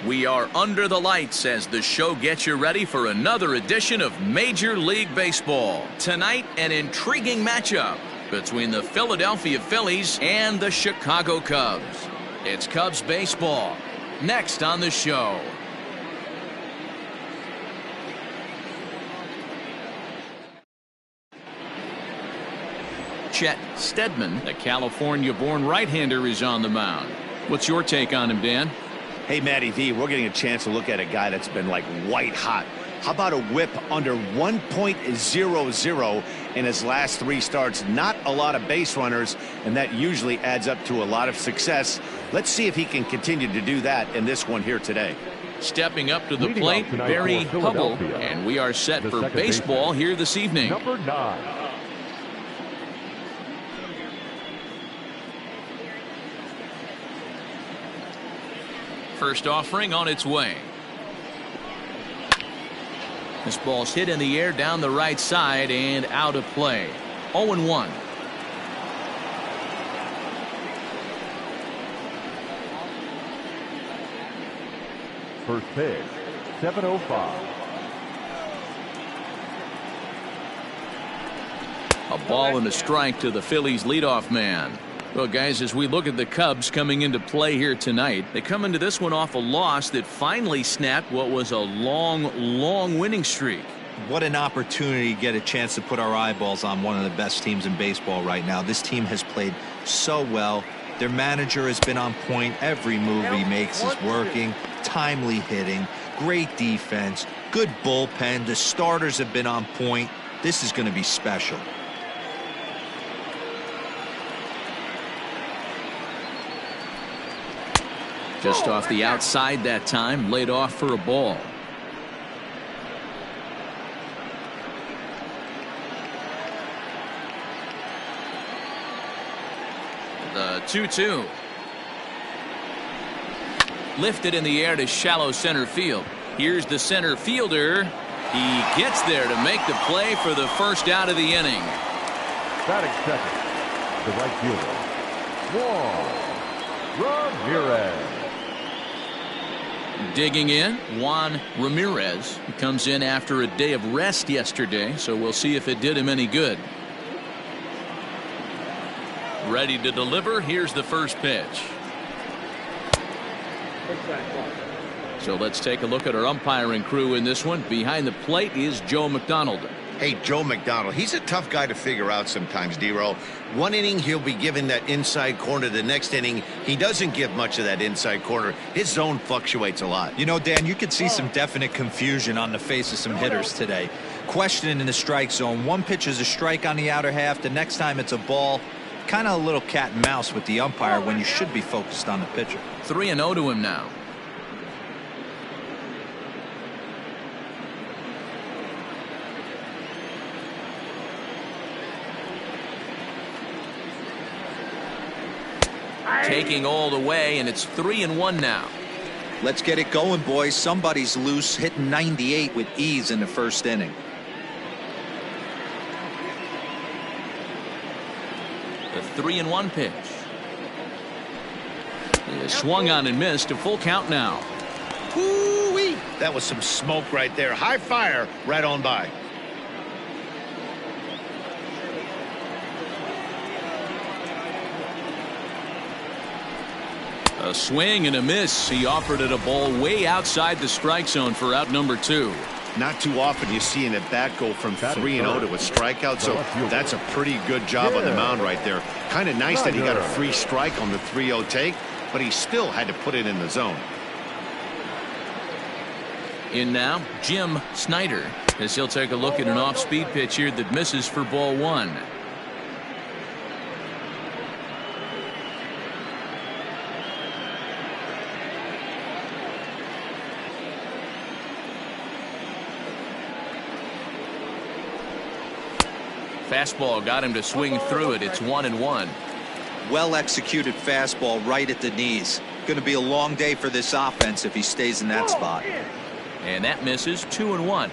We are under the lights as the show gets you ready for another edition of Major League Baseball. Tonight, an intriguing matchup between the Philadelphia Phillies and the Chicago Cubs. It's Cubs baseball next on the show. Chet Steadman, the California-born right-hander, is on the mound. What's your take on him, Dan? Hey, Matty V, we're getting a chance to look at a guy that's been like white hot. How about a whip under 1.00 in his last 3 starts? Not a lot of base runners, and that usually adds up to a lot of success. Let's see if he can continue to do that in this one here today. Stepping up to the plate, Barry Hubble, and we are set for baseball here this evening. Number 9. First offering on its way. This ball's hit in the air down the right side and out of play. 0-1. First pitch, 7:05. A ball and a strike to the Phillies leadoff man. Well, guys, as we look at the Cubs coming into play here tonight, they come into this one off a loss that finally snapped what was a long winning streak. What an opportunity to get a chance to put our eyeballs on one of the best teams in baseball right now. This team has played so well. Their manager has been on point. Every move he makes is working. Timely hitting, great defense, good bullpen. The starters have been on point. This is going to be special. Just off the outside that time, laid off for a ball. The 2-2. Lifted in the air to shallow center field. Here's the center fielder. He gets there to make the play for the first out of the inning. Batting second, the right fielder, Juan Ramirez. Digging in, Juan Ramirez. He comes in after a day of rest yesterday, so we'll see if it did him any good. Ready to deliver. Here's the first pitch. So let's take a look at our umpiring crew in this one. Behind the plate is Joe McDonald. Hey, Joe McDonald, he's a tough guy to figure out sometimes, D-Row. One inning, he'll be given that inside corner. The next inning, he doesn't give much of that inside corner. His zone fluctuates a lot. You know, Dan, you could see some definite confusion on the face of some hitters today. Questioning in the strike zone. One pitch is a strike on the outer half. The next time it's a ball. Kind of a little cat and mouse with the umpire when you should be focused on the pitcher. 3-0 to him now. Taking all the way, and it's 3-1 now. Let's get it going, boys. Somebody's loose, hitting 98 with ease in the first inning. The 3-1 pitch. He swung on and missed. A full count now. Woo-wee! That was some smoke right there. High fire right on by. A swing and a miss. He offered it a ball way outside the strike zone for out number 2. Not too often you see an at-bat go from 3-0 to a strikeout, so that's a pretty good job on the mound right there. Kind of nice that he got a free strike on the 3-0 take, but he still had to put it in the zone. In now, Jim Snyder, as he'll take a look at an off-speed pitch here that misses for ball 1. Fastball got him to swing through it. It's 1-1. Well executed fastball right at the knees. Going to be a long day for this offense if he stays in that spot. And that misses. 2-1.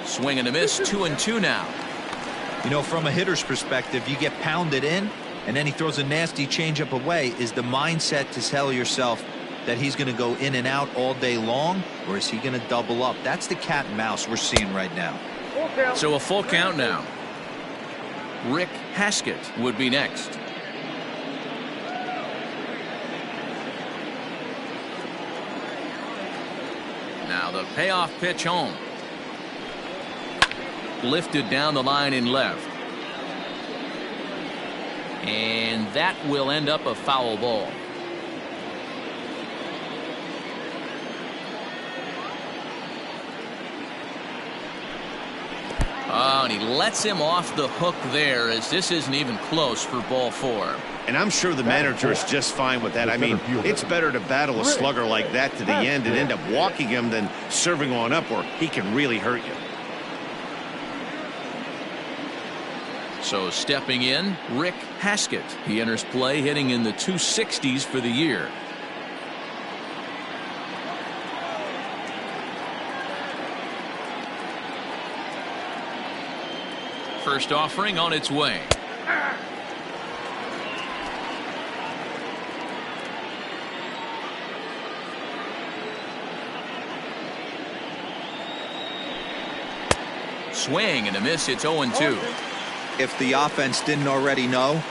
Swing and a miss, 2-2 now. You know, from a hitter's perspective, you get pounded in, and then he throws a nasty changeup away. Is the mindset to tell yourself that he's going to go in and out all day long, or is he going to double up? That's the cat and mouse we're seeing right now. So a full count now. Rick Haskett would be next. Now the payoff pitch home. Lifted down the line in left. And that will end up a foul ball. Oh, and he lets him off the hook there, as this isn't even close for ball 4. And I'm sure the manager is just fine with that. I mean, it's better to battle a slugger like that to the end and end up walking him than serving on up, or he can really hurt you. So stepping in, Rick Haskett. He enters play hitting in the 260s for the year. First offering on its way. Swing and a miss. It's 0-2. If the offense didn't already know,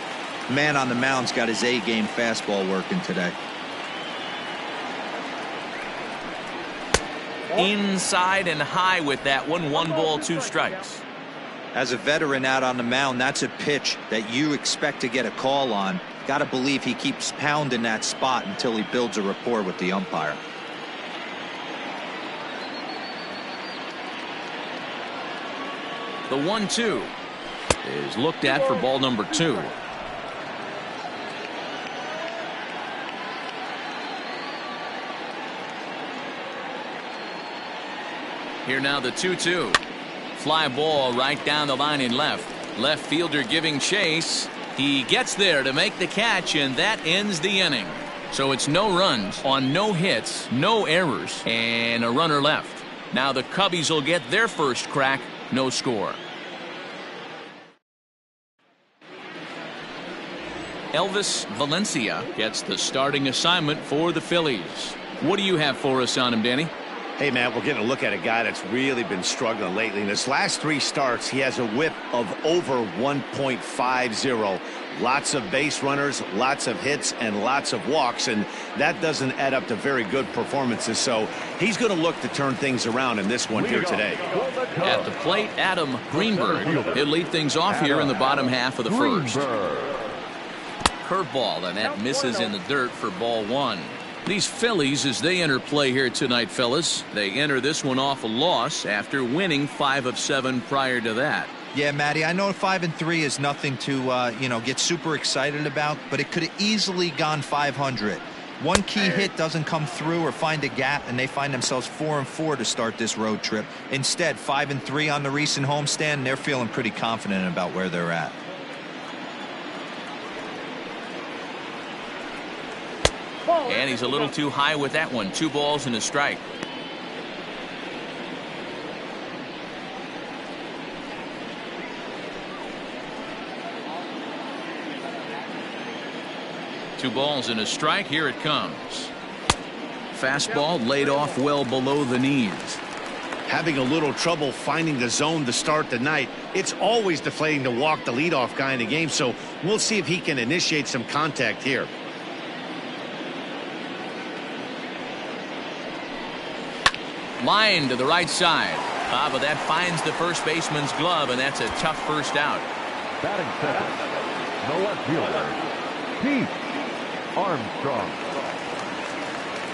man on the mound's got his A-game fastball working today. Inside and high with that one. 1 ball, 2 strikes. As a veteran out on the mound, that's a pitch that you expect to get a call on. Got to believe he keeps pounding that spot until he builds a rapport with the umpire. The 1-2 is looked at for ball number 2. Here now the 2-2. Fly ball right down the line in left. Left fielder giving chase. He gets there to make the catch, and that ends the inning. So it's no runs on no hits, no errors, and a runner left. Now the Cubbies will get their first crack. No score. Elvis Valencia gets the starting assignment for the Phillies. What do you have for us on him, Danny? Hey, Matt, we're getting a look at a guy that's really been struggling lately. In his last 3 starts, he has a whip of over 1.50. Lots of base runners, lots of hits, and lots of walks, and that doesn't add up to very good performances. So he's going to look to turn things around in this one here today. At the plate, Adam Greenberg. He'll lead things off here in the bottom half of the first. Curveball, and that misses in the dirt for ball 1. These Phillies, as they enter play here tonight, fellas, they enter this one off a loss after winning 5 of 7 prior to that. Yeah, Matty, I know 5-3 is nothing to, get super excited about, but it could have easily gone 500. One key hit doesn't come through or find a gap, and they find themselves 4-4 to start this road trip. Instead, 5-3 on the recent homestand, and they're feeling pretty confident about where they're at. And he's a little too high with that one. 2 balls and a strike. Two balls and a strike. Here it comes. Fastball laid off well below the knees. Having a little trouble finding the zone to start the night. It's always deflating to walk the leadoff guy in the game, so we'll see if he can initiate some contact here. Line to the right side. But that finds the first baseman's glove, and that's a tough first out. Batting second, the left fielder, Pete Armstrong.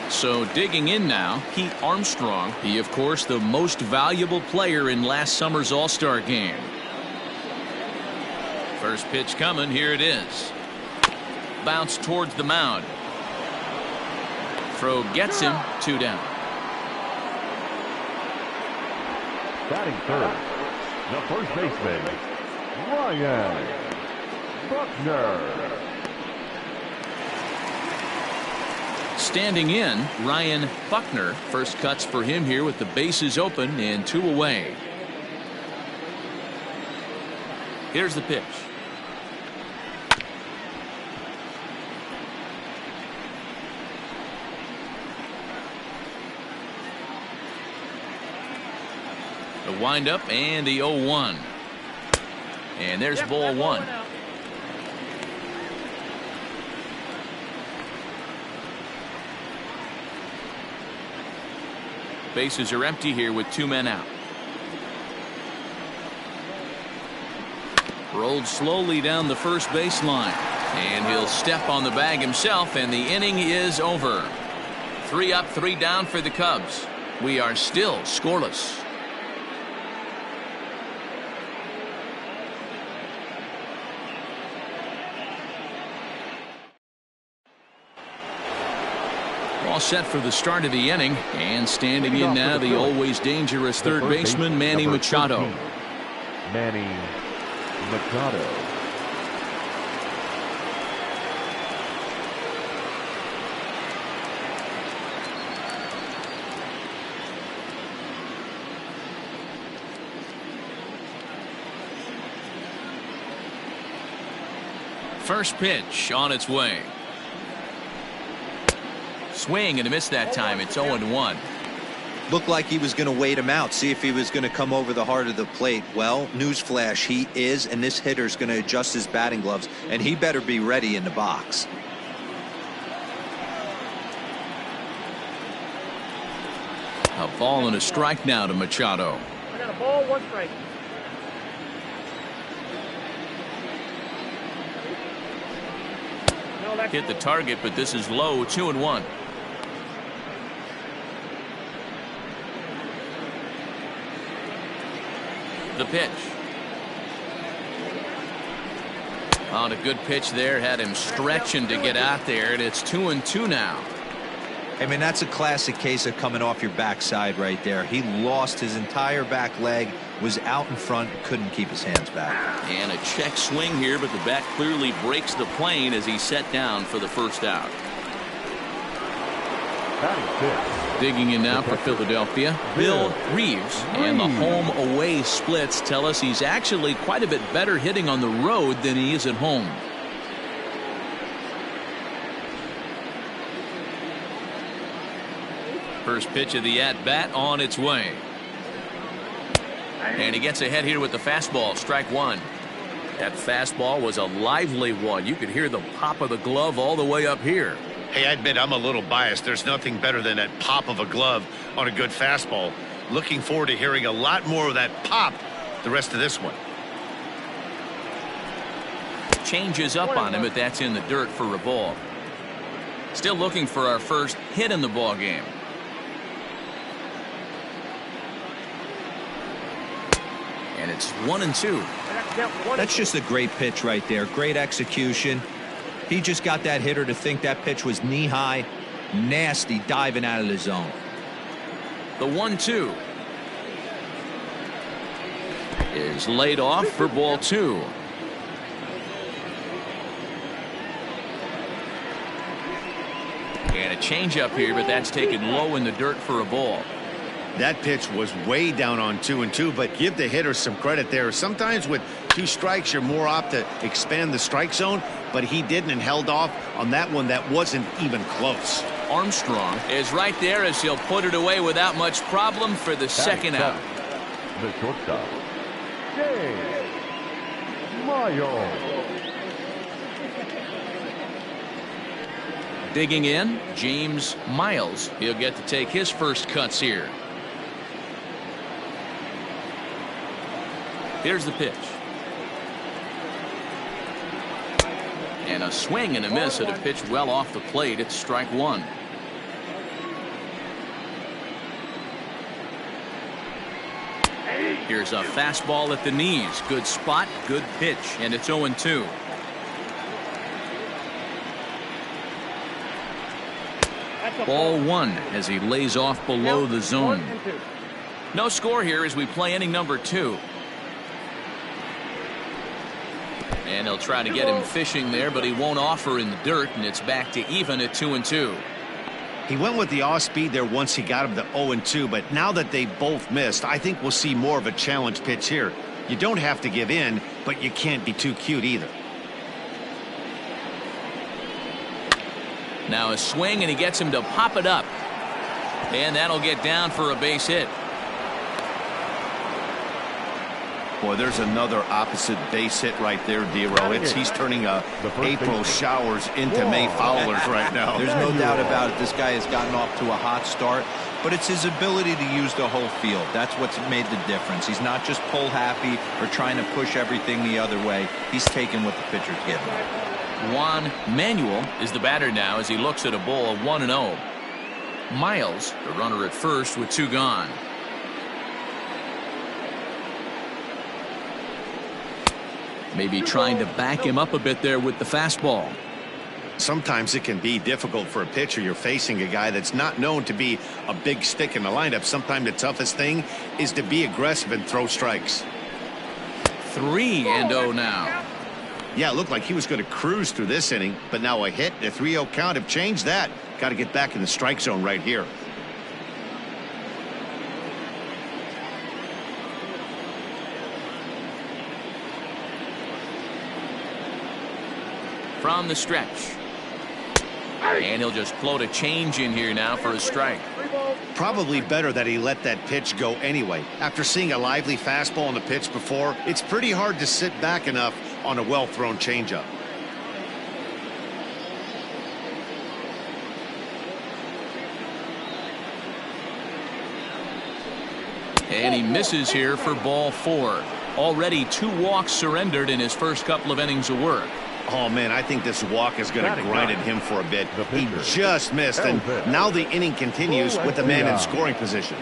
So digging in now, Pete Armstrong. He, of course, the most valuable player in last summer's All-Star game. First pitch coming. Here it is. Bounce towards the mound. Throw gets him. 2 down. Batting third, the first baseman, Ryan Buckner. Standing in, Ryan Buckner. First cuts for him here with the bases open and 2 away. Here's the pitch. The windup and the 0-1. And there's ball one. Bases are empty here with 2 men out. Rolled slowly down the first baseline. And he'll step on the bag himself, and the inning is over. 3 up, 3 down for the Cubs. We are still scoreless. All set for the start of the inning, and standing in now the always dangerous third baseman Manny Machado. Manny Machado. First pitch on its way. Swing and a miss that time. It's 0-1. Looked like he was going to wait him out, see if he was going to come over the heart of the plate. Well, newsflash, he is, and this hitter's going to adjust his batting gloves, and he better be ready in the box. A ball and a strike now to Machado. I got a ball, 1 strike. Hit the target, but this is low. 2-1. The pitch. On a good pitch there, had him stretching to get out there, and it's 2-2 now. I mean, that's a classic case of coming off your backside right there. He lost his entire back leg, was out in front, couldn't keep his hands back. And a check swing here, but the bat clearly breaks the plane as he set down for the first out. Digging in now for Philadelphia, Bill Reeves, and the home-away splits tell us he's actually quite a bit better hitting on the road than he is at home. First pitch of the at-bat on its way. And he gets ahead here with the fastball, strike 1. That fastball was a lively one. You could hear the pop of the glove all the way up here. Hey, I admit I'm a little biased. There's nothing better than that pop of a glove on a good fastball. Looking forward to hearing a lot more of that pop the rest of this one. Changes up on him, but that's in the dirt for a ball. Still looking for our first hit in the ball game. And it's 1-2. That's just a great pitch right there. Great execution. He just got that hitter to think that pitch was knee-high. Nasty diving out of the zone. The 1-2 is laid off for ball 2. And a changeup here, but that's taken low in the dirt for a ball. That pitch was way down on 2-2, but give the hitter some credit there. Sometimes with 2 strikes, you're more apt to expand the strike zone, but he didn't and held off on that one that wasn't even close. Armstrong is right there as he'll put it away without much problem for the second out. The shortstop, James Mayo. Digging in, James Miles. He'll get to take his first cuts here. Here's the pitch. And a swing and a miss at a pitch well off the plate. It's strike 1. Here's a fastball at the knees. Good spot, good pitch, and it's 0-2. Ball 1 as he lays off below the zone. No score here as we play inning number 2. And they'll try to get him fishing there, but he won't offer in the dirt, and it's back to even at 2-2. He went with the off speed there once he got him to 0-2, but now that they both missed, I think we'll see more of a challenge pitch here. You don't have to give in. but you can't be too cute either. Now a swing, and he gets him to pop it up. And that'll get down for a base hit. Boy, there's another opposite base hit right there, D-Row. He's turning April showers into May foulers right now. There's no doubt about it. This guy has gotten off to a hot start, but it's his ability to use the whole field. That's what's made the difference. He's not just pull happy or trying to push everything the other way. He's taking what the pitcher's giving him. Juan Manuel is the batter now as he looks at a ball of 1-0. Miles, the runner at first with 2 gone. Maybe trying to back him up a bit there with the fastball. Sometimes it can be difficult for a pitcher. You're facing a guy that's not known to be a big stick in the lineup. Sometimes the toughest thing is to be aggressive and throw strikes. 3-0 now. Yeah, it looked like he was going to cruise through this inning, but now a hit, a 3-0 count have changed that. Got to get back in the strike zone right here. From the stretch. And he'll just float a change in here now for a strike. Probably better that he let that pitch go anyway. After seeing a lively fastball on the pitch before, it's pretty hard to sit back enough on a well-thrown changeup. And he misses here for ball 4. Already 2 walks surrendered in his first couple of innings of work. Oh, man, I think this walk is going to grind at him for a bit. He just missed, and now the inning continues with the man in scoring position.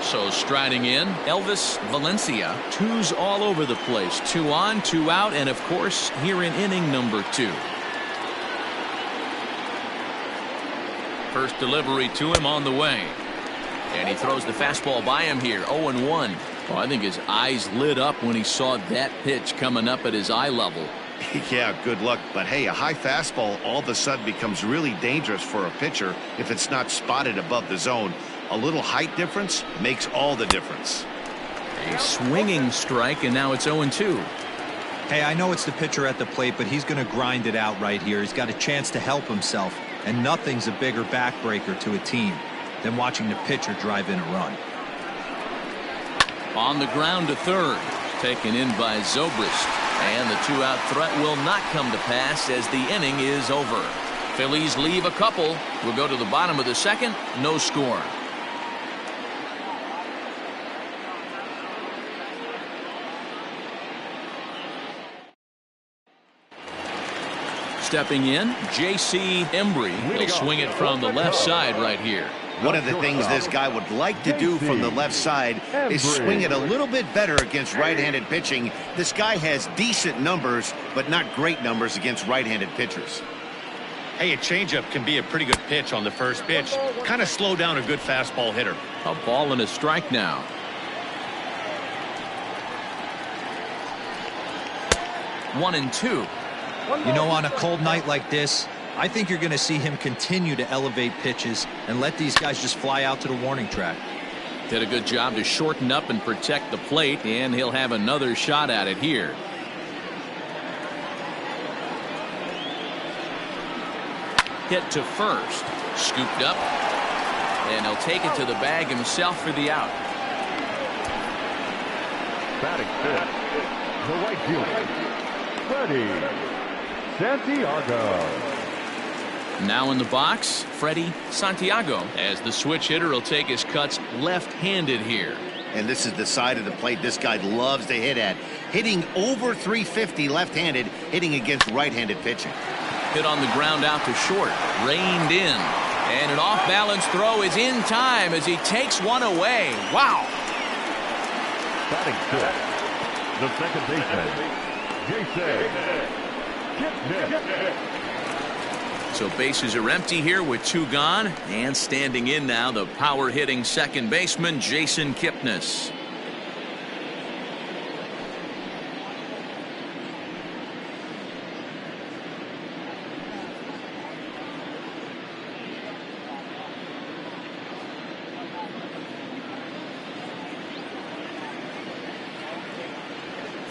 So striding in, Elvis Valencia. 2s all over the place. 2 on, 2 out, and of course, here in inning number 2. First delivery to him on the way. And he throws the fastball by him here, 0-1. Oh, I think his eyes lit up when he saw that pitch coming up at his eye level. Yeah, good luck. But hey, a high fastball all of a sudden becomes really dangerous for a pitcher if it's not spotted above the zone. A little height difference makes all the difference. A swinging strike, and now it's 0-2. Hey, I know it's the pitcher at the plate, but he's going to grind it out right here. He's got a chance to help himself, and nothing's a bigger backbreaker to a team than watching the pitcher drive in a run. On the ground to third, taken in by Zobrist, and the 2-out threat will not come to pass as the inning is over. Phillies leave a couple. We'll go to the bottom of the second. No score. Stepping in, J.C. Embry will swing it from the left side right here. One of the things this guy would like to do from the left side is swing it a little bit better against right-handed pitching. This guy has decent numbers, but not great numbers against right-handed pitchers. Hey, a changeup can be a pretty good pitch on the first pitch. Kind of slow down a good fastball hitter. A ball and a strike now. One and two. You know, on a cold night like this, I think you're going to see him continue to elevate pitches and let these guys just fly out to the warning track. Did a good job to shorten up and protect the plate, and he'll have another shot at it here. Hit to first. Scooped up. And he'll take it to the bag himself for the out. Batting fifth, the right fielder, Freddie Santiago. Now in the box, Freddie Santiago, as the switch hitter will take his cuts left-handed here. And this is the side of the plate this guy loves to hit at. Hitting over 350 left-handed, hitting against right-handed pitching. Hit on the ground out to short, reined in. And an off-balance throw is in time as he takes one away. Wow. Batting fifth, the second baseman, Jason Kipnis. So bases are empty here with two gone, and standing in now the power-hitting second baseman Jason Kipnis.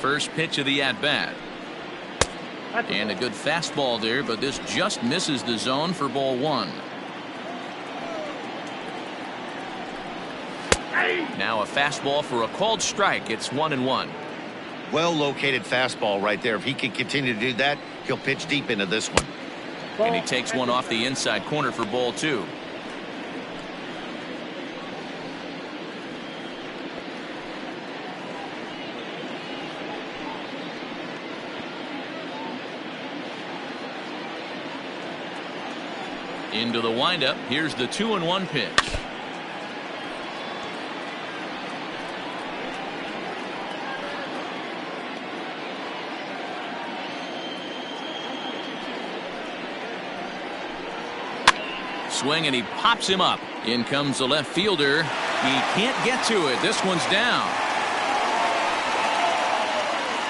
First pitch of the at-bat. And a good fastball there, but this just misses the zone for ball one. Now a fastball for a called strike. It's 1-1. Well located fastball right there. If he can continue to do that, he'll pitch deep into this one. And he takes one off the inside corner for ball two. Into the windup. Here's the 2-1 pitch. Swing, and he pops him up. In comes the left fielder. He can't get to it. This one's down.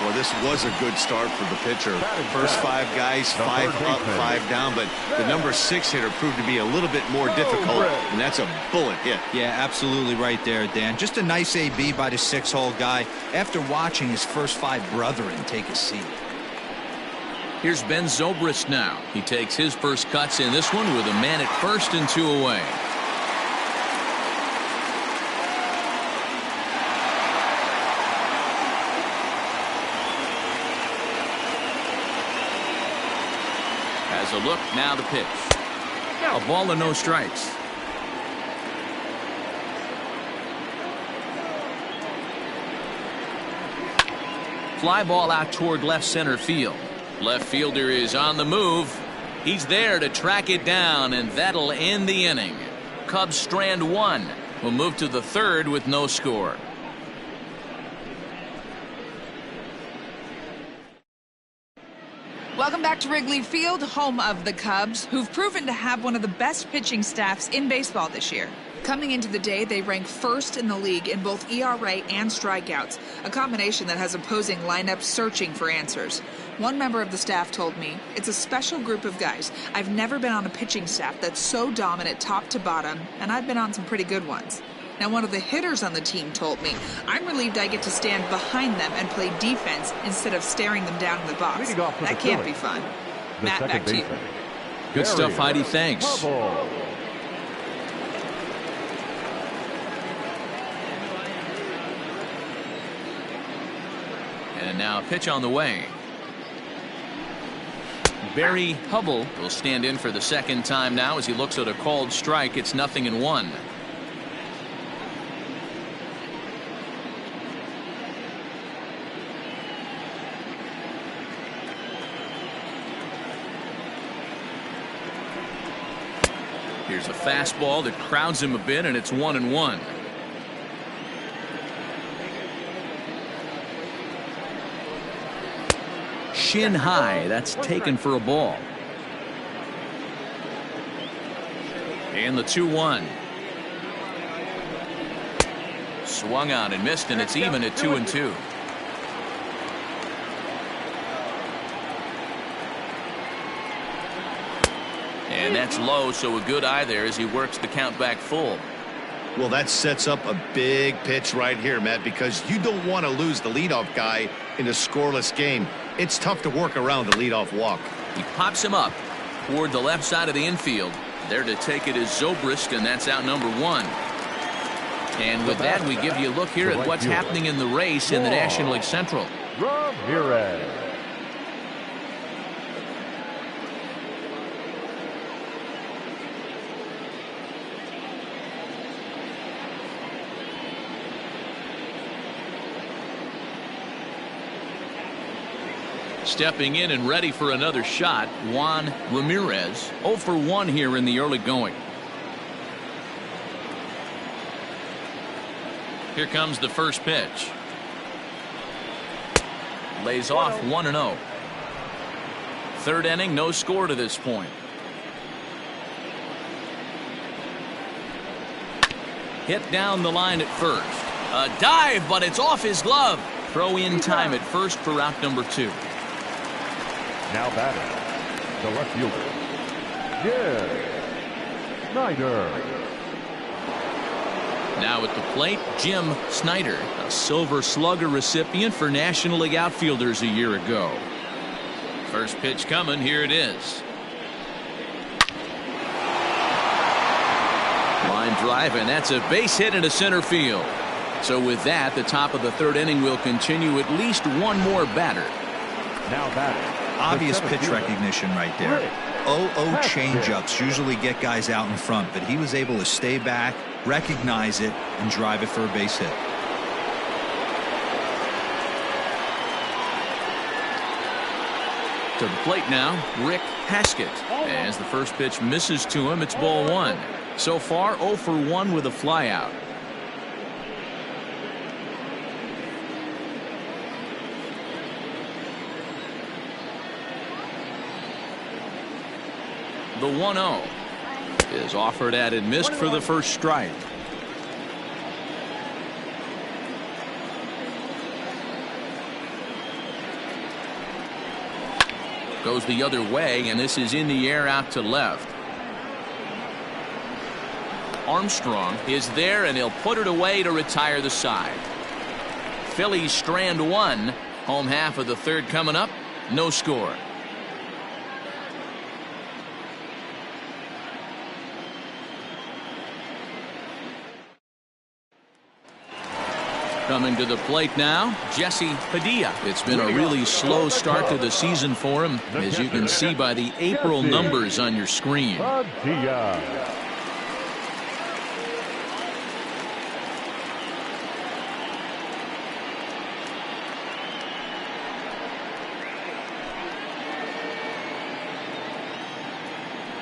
Well, this was a good start for the pitcher. First 5 guys, 5 up, 5 down, but the number 6 hitter proved to be a little bit more difficult, and that's a bullet hit. Yeah, absolutely right there, Dan. Just a nice AB by the 6-hole guy after watching his first 5 brethren take a seat. Here's Ben Zobrist now. He takes his first cuts in this one with a man at first and 2 away. Has a look, now the pitch. A ball and no strikes. Fly ball out toward left center field. Left fielder is on the move. He's there to track it down, and that'll end the inning. Cubs strand 1. We'll move to the 3rd with no score. Welcome back to Wrigley Field, home of the Cubs, who've proven to have one of the best pitching staffs in baseball this year. Coming into the day, they rank first in the league in both ERA and strikeouts, a combination that has opposing lineups searching for answers. One member of the staff told me, "It's a special group of guys. I've never been on a pitching staff that's so dominant top to bottom, and I've been on some pretty good ones." Now, one of the hitters on the team told me, "I'm relieved I get to stand behind them and play defense instead of staring them down in the box. That can't be fun." Matt, back to you. Good stuff, Heidi. Thanks. And now a pitch on the way. Barry Hubble will stand in for the second time now as he looks at a called strike. It's 0-1. Here's a fastball that crowds him a bit, and it's 1-1. Shin high. That's taken for a ball. And the 2-1. Swung on and missed, and it's even at 2-2. And that's low, so a good eye there as he works the count back full. Well, that sets up a big pitch right here, Matt, because you don't want to lose the leadoff guy in a scoreless game. It's tough to work around the leadoff walk. He pops him up toward the left side of the infield. There to take it is Zobrist, and that's out number 1. And with that, we give you a look here at what's happening in the race in the National League Central. Ramirez. Stepping in and ready for another shot, Juan Ramirez. 0 for 1 here in the early going. Here comes the first pitch. Lays off 1-0. 3rd inning, no score to this point. Hit down the line at first. A dive, but it's off his glove. Throw in time at first for out number 2. Now batting, the left fielder, Snyder. Now at the plate, Jim Snyder, a Silver Slugger recipient for National League outfielders a year ago. First pitch coming. Here it is. Line drive, and that's a base hit into center field. So with that, the top of the third inning will continue at least one more batter. Now batting. Obvious pitch recognition right there. 0-0 changeups usually get guys out in front, but he was able to stay back, recognize it, and drive it for a base hit. To the plate now, Rick Haskett. As the first pitch misses to him, it's ball one. So far, 0 for 1 with a flyout. The 1-0 is offered at and missed for the first strike. Goes the other way, and this is in the air out to left. Armstrong is there, and he'll put it away to retire the side. Phillies strand one. Home half of the third coming up. No score. Coming to the plate now, Jesse Padilla. It's been a really slow start to the season for him, as you can see by the April numbers on your screen. Padilla.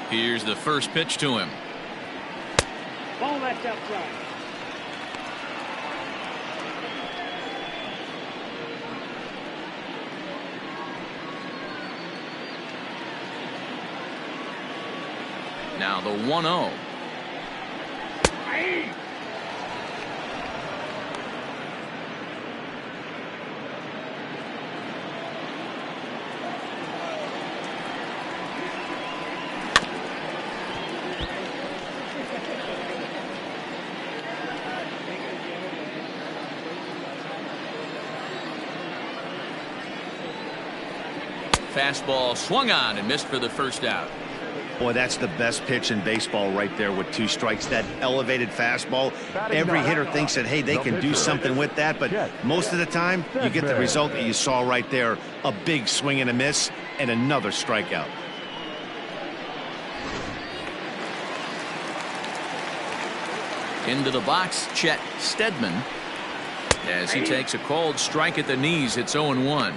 Here's the first pitch to him. Ball left outside. Now the 1-0. Fastball swung on and missed for the first out. Boy, that's the best pitch in baseball right there with 2 strikes. That elevated fastball. Every hitter thinks that, hey, they can do something with that, but most of the time you get the result that you saw right there. A big swing and a miss and another strikeout. Into the box, Chet Steadman. As he takes a cold strike at the knees, it's 0-1.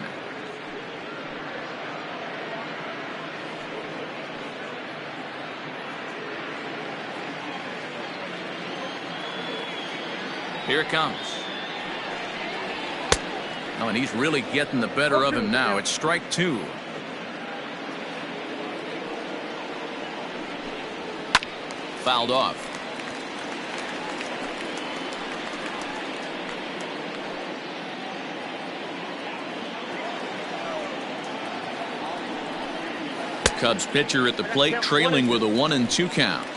Here it comes. Oh, and he's really getting the better of him now. It's strike 2. Fouled off. Cubs pitcher at the plate, trailing with a 1-2 count.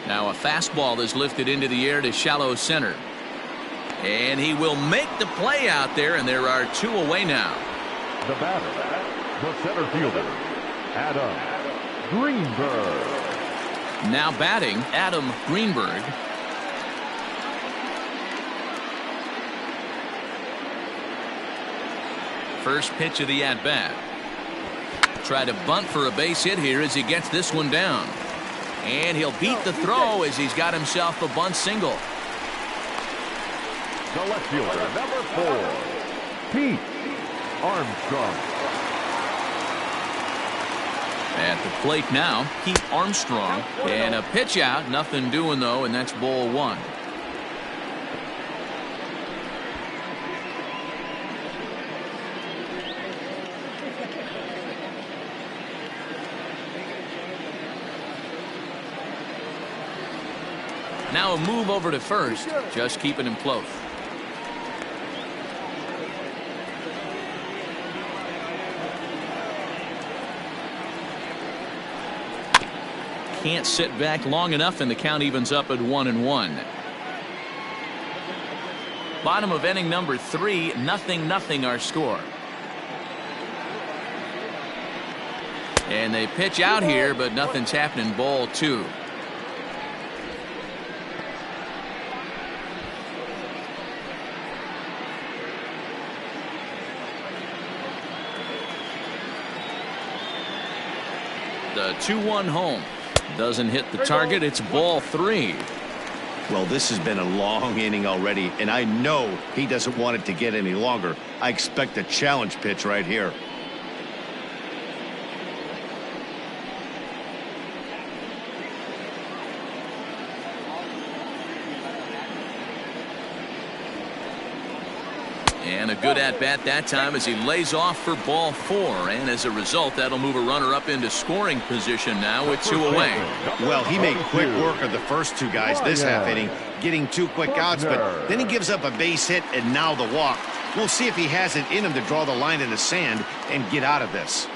Now a fastball is lifted into the air to shallow center. And he will make the play out there, and there are 2 away now. The batter, the center fielder, Adam Greenberg. Now batting, Adam Greenberg. First pitch of the at-bat. Try to bunt for a base hit here as he gets this one down. And he'll beat the throw as he's got himself a bunt single. The left fielder, number 4, Pete Armstrong. At the plate now, Pete Armstrong. And a pitch out, nothing doing though, and that's ball 1. Now a move over to first, just keeping him close. can't sit back long enough, and the count evens up at 1-1. Bottom of inning number 3, 0-0 our score. And they pitch out here, but nothing's happening. Ball 2. The 2-1 home doesn't hit the target. It's ball 3. Well, this has been a long inning already, and I know he doesn't want it to get any longer. I expect a challenge pitch right here. And a good at-bat that time as he lays off for ball 4. And as a result, that'll move a runner up into scoring position now with 2 away. Well, he made quick work of the first 2 guys this half inning, getting 2 quick outs, but then he gives up a base hit and now the walk. We'll see if he has it in him to draw the line in the sand and get out of this.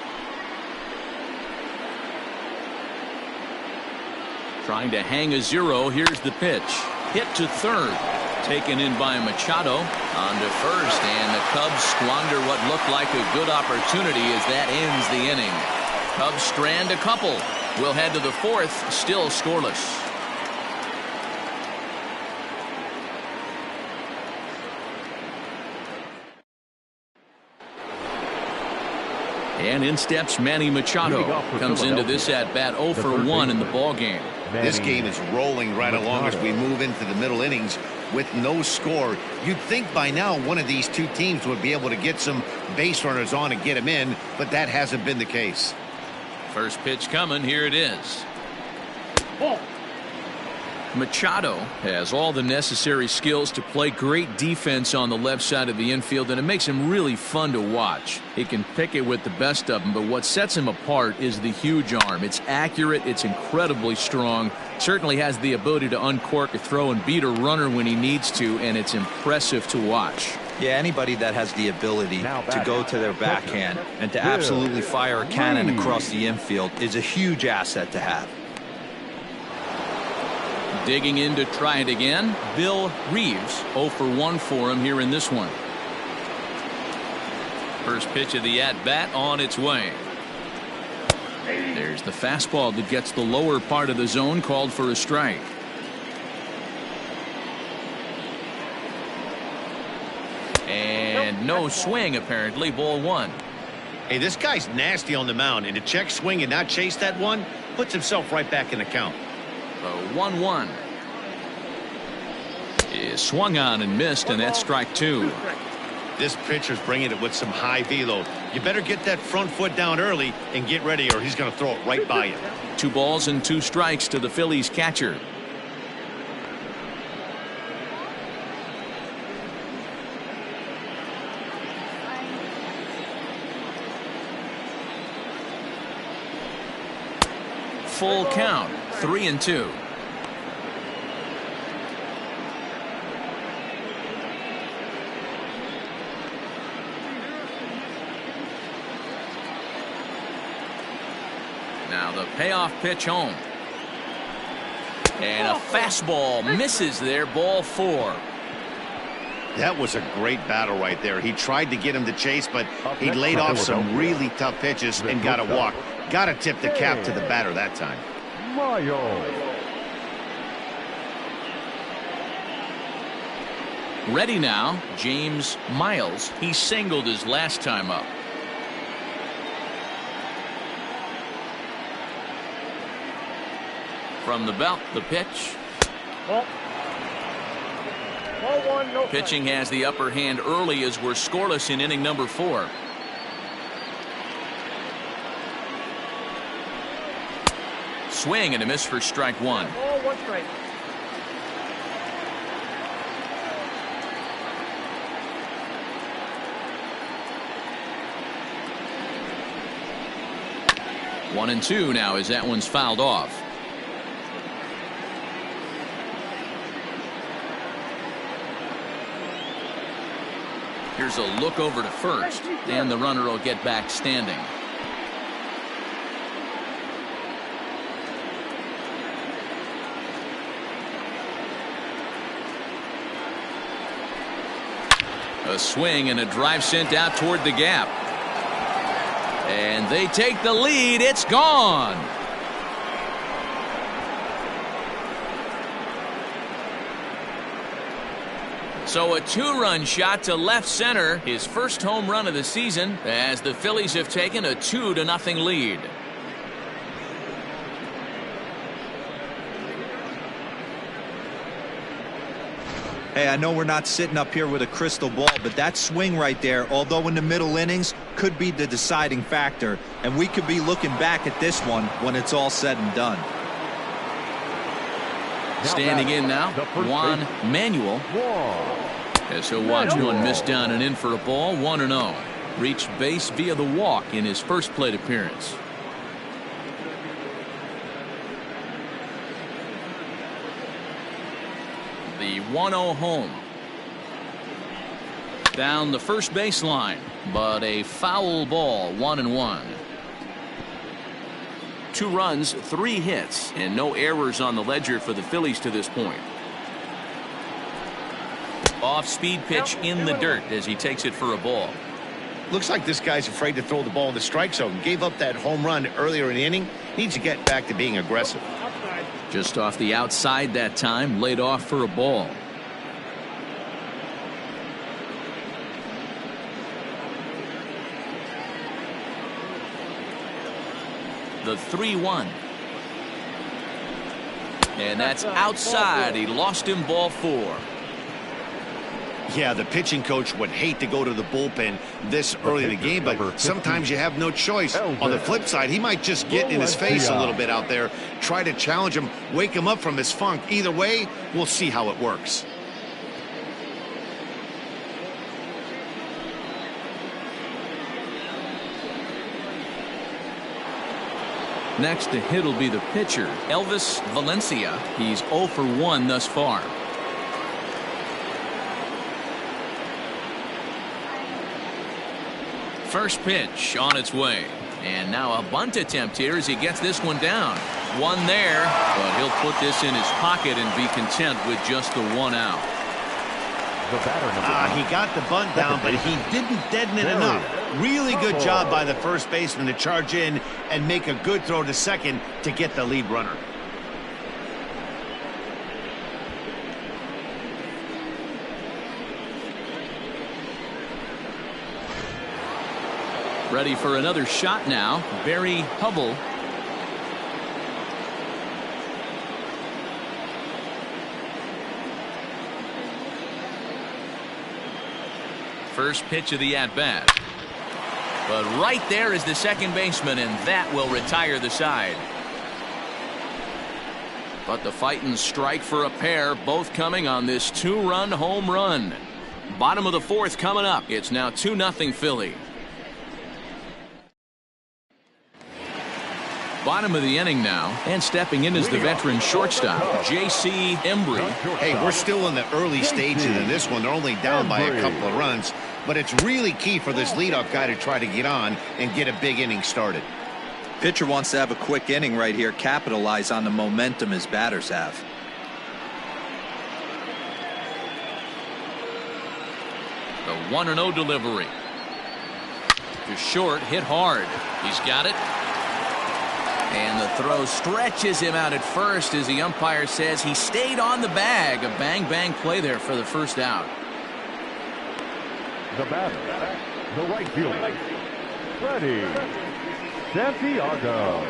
Trying to hang a 0. Here's the pitch. Hit to third. Taken in by Machado. On to first, and the Cubs squander what looked like a good opportunity as that ends the inning. Cubs strand a couple. We'll head to the 4th, still scoreless. And in steps Manny Machado. Comes into this at-bat 0 for 1 in the ballgame. This game is rolling right along as we move into the middle innings with no score. You'd think by now one of these 2 teams would be able to get some base runners on and get them in, but that hasn't been the case. First pitch coming. Here it is. Ball. Machado has all the necessary skills to play great defense on the left side of the infield, and it makes him really fun to watch. He can pick it with the best of them, but what sets him apart is the huge arm. It's accurate, it's incredibly strong, certainly has the ability to uncork a throw and beat a runner when he needs to, and it's impressive to watch. Yeah, anybody that has the ability to go to their backhand and to absolutely fire a cannon across the infield is a huge asset to have. Digging in to try it again, Bill Reeves. 0 for 1 for him here in this one. First pitch of the at-bat on its way. There's the fastball that gets the lower part of the zone, called for a strike. And no swing, apparently. Ball 1. Hey, this guy's nasty on the mound, and to check swing and not chase that one puts himself right back in the count. The 1-1 is swung on and missed, and that's strike 2. This pitcher's bringing it with some high velo. You better get that front foot down early and get ready, or he's going to throw it right by you. 2 balls and 2 strikes to the Phillies catcher. Full count, 3-2. Now the payoff pitch home. And a fastball misses there, ball 4. That was a great battle right there. He tried to get him to chase, but he laid off some really tough pitches and got a walk. Got to tip the cap to the batter that time. Ready now, James Miles. He singled his last time up. From the belt, the pitch. Ball 1, no Pitching has the upper hand early as we're scoreless in inning number 4. Swing and a miss for strike 1. Ball 1 strike. One and 2 now as that one's fouled off. Here's a look over to first, and the runner will get back standing. A swing and a drive sent out toward the gap. And they take the lead. It's gone. So a two-run shot to left center, his first home run of the season, as the Phillies have taken a 2-0 lead. Hey, I know we're not sitting up here with a crystal ball, but that swing right there, although in the middle innings, could be the deciding factor, and we could be looking back at this one when it's all said and done. Standing in now, Juan Manuel. As he'll watch one miss down and in for a ball, 1-0. Reached base via the walk in his first plate appearance. The 1-0 home. Down the first baseline, but a foul ball, 1-1. 2 runs, 3 hits, and no errors on the ledger for the Phillies to this point. Off-speed pitch in the dirt as he takes it for a ball. Looks like this guy's afraid to throw the ball in the strike zone. Gave up that home run earlier in the inning. Needs to get back to being aggressive. Just off the outside that time, laid off for a ball. The 3-1. And that's outside. He lost him, ball 4. Yeah, the pitching coach would hate to go to the bullpen this early in the game, but sometimes you have no choice. On the flip side, he might just get in his face a little bit out there, try to challenge him, wake him up from his funk. Either way, we'll see how it works. Next to hit will be the pitcher, Elvis Valencia. He's 0 for 1 thus far. First pitch on its way. And now a bunt attempt here as he gets this one down. One there, but he'll put this in his pocket and be content with just the 1 out. He got the bunt down, but he didn't deaden it enough. Really good job by the first baseman to charge in and make a good throw to second to get the lead runner. Ready for another shot now, Barry Hubble. First pitch of the at-bat. But right there is the second baseman, and that will retire the side. But the fighting strike for a pair, both coming on this 2-run home run. Bottom of the 4th coming up. It's now 2-0 Philly. Bottom of the inning now, and stepping in is the veteran shortstop, J.C. Embry. Hey, we're still in the early stages of this one. They're only down by a couple of runs, but it's really key for this leadoff guy to try to get on and get a big inning started. Pitcher wants to have a quick inning right here, capitalize on the momentum his batters have. The 1-0 delivery. To short, hit hard. He's got it. And the throw stretches him out at first as the umpire says he stayed on the bag. A bang-bang play there for the first out. The batter, the right fielder, Freddie Santiago.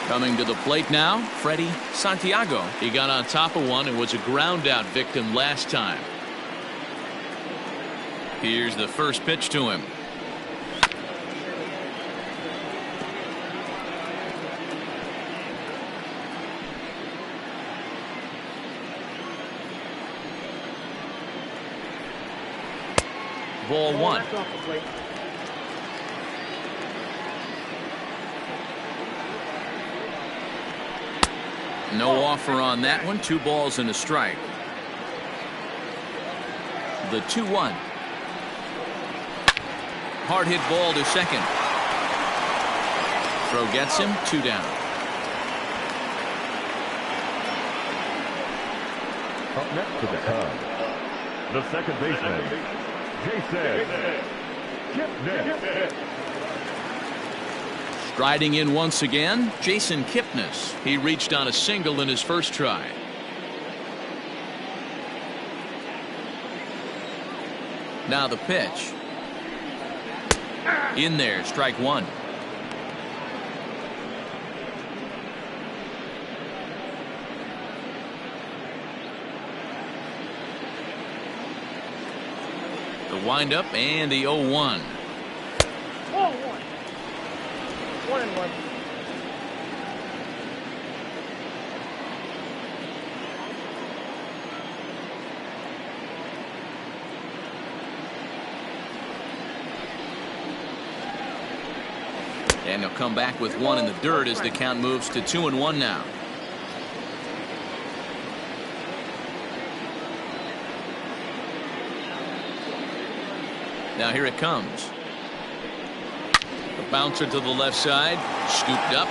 Coming to the plate now, Freddie Santiago. He got on top of one and was a ground out victim last time. Here's the first pitch to him. Ball 1. No offer on that one. 2 balls and a strike. The 2-1. Hard hit ball to second. Throw gets him. 2 down. Up next to the Cubs, The second baseman, Jason Kipnis. Striding in once again, Jason Kipnis. He reached on a single in his first try. Now the pitch. In there, strike one. The windup and the 0-1. 1-1. 1-1. And he'll come back with one in the dirt as the count moves to 2-1 now. Now here it comes. The bouncer to the left side, scooped up.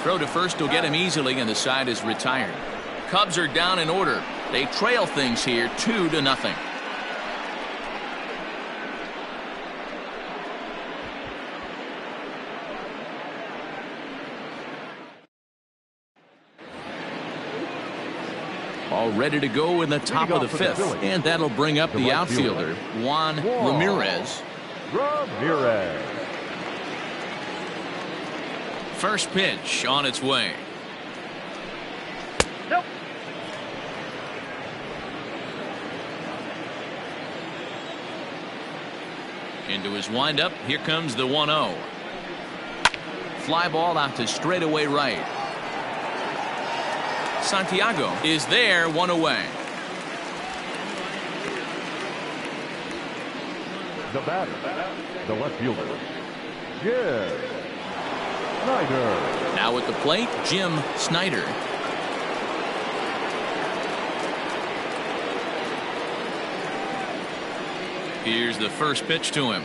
Throw to first will get him easily, and the side is retired. Cubs are down in order. They trail things here 2-0. All ready to go in the top of the fifth, and that'll bring up the outfielder, Juan Ramirez. First pitch on its way. Nope. Into his windup. Here comes the 1-0. Fly ball out to straightaway right. Santiago is there, one away. The batter, the left fielder, Jim Snyder. Now at the plate, Jim Snyder. Here's the first pitch to him.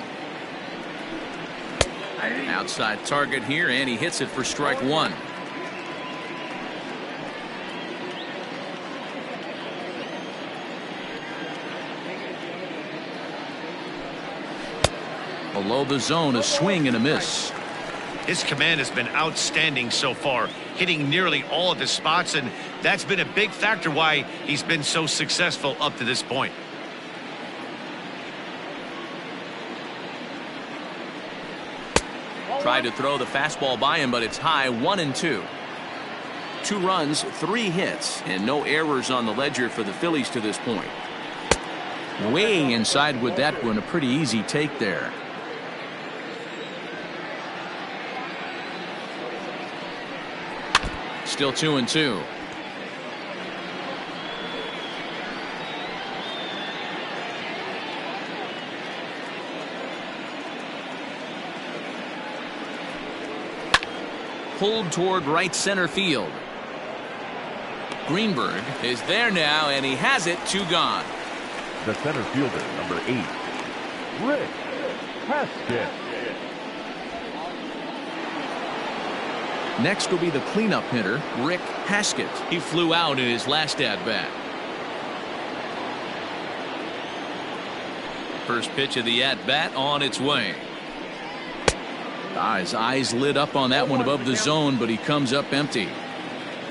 Outside target here, and he hits it for strike one. Below the zone, a swing and a miss. His command has been outstanding so far, hitting nearly all of the spots, and that's been a big factor why he's been so successful up to this point. Tried to throw the fastball by him, but it's high, 1-2. 2 runs, 3 hits, and no errors on the ledger for the Phillies to this point. Way inside with that one, a pretty easy take there. Still 2-2. Pulled toward right center field. Greenberg is there now, and he has it, 2 gone. The center fielder, number 8, Rick Haskett. Next will be the cleanup hitter, Rick Haskett. He flew out in his last at-bat. First pitch of the at-bat on its way. His eyes lit up on that one above the zone, but he comes up empty.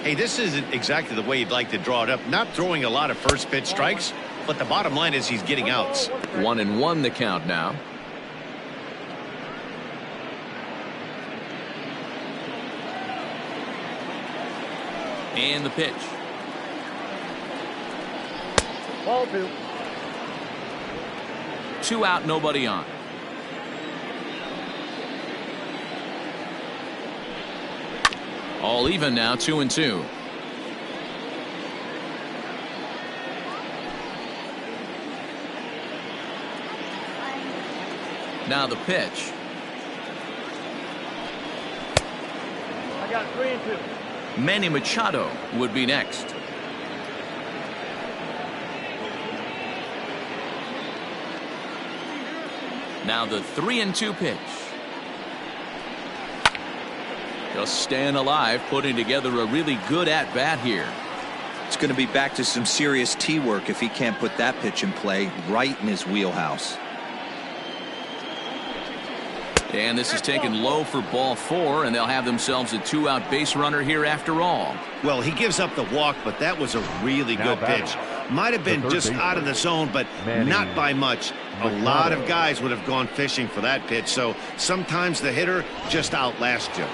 Hey, this isn't exactly the way you'd like to draw it up. Not throwing a lot of first pitch strikes, but the bottom line is he's getting outs. 1-1 the count now. And the pitch. Ball 2. 2 out, nobody on. All even now, 2-2. Now the pitch. I got 3-2. Manny Machado would be next. Now the 3-2 pitch. Just staying alive, putting together a really good at-bat here. It's going to be back to some serious tee work if he can't put that pitch in play right in his wheelhouse. And this is taken low for ball 4, and they'll have themselves a 2-out base runner here after all. Well, he gives up the walk, but that was a really good pitch. Might have been just out of the zone, but not by much. A lot of guys would have gone fishing for that pitch, so sometimes the hitter just outlasts you.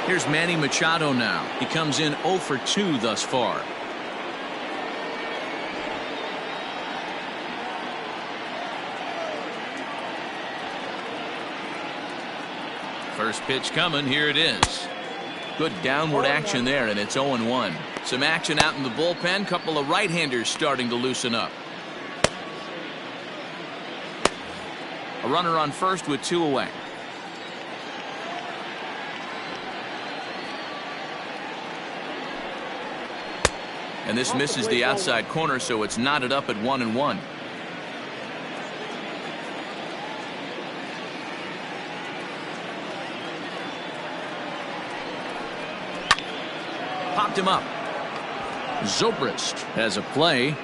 Here's Manny Machado now. He comes in 0 for 2 thus far. First pitch coming. Here it is. Good downward action there, and it's 0-1. Some action out in the bullpen. Couple of right-handers starting to loosen up. A runner on first with 2 away. And this misses the outside corner, so it's knotted up at 1-1. Popped him up. Zobrist has a play,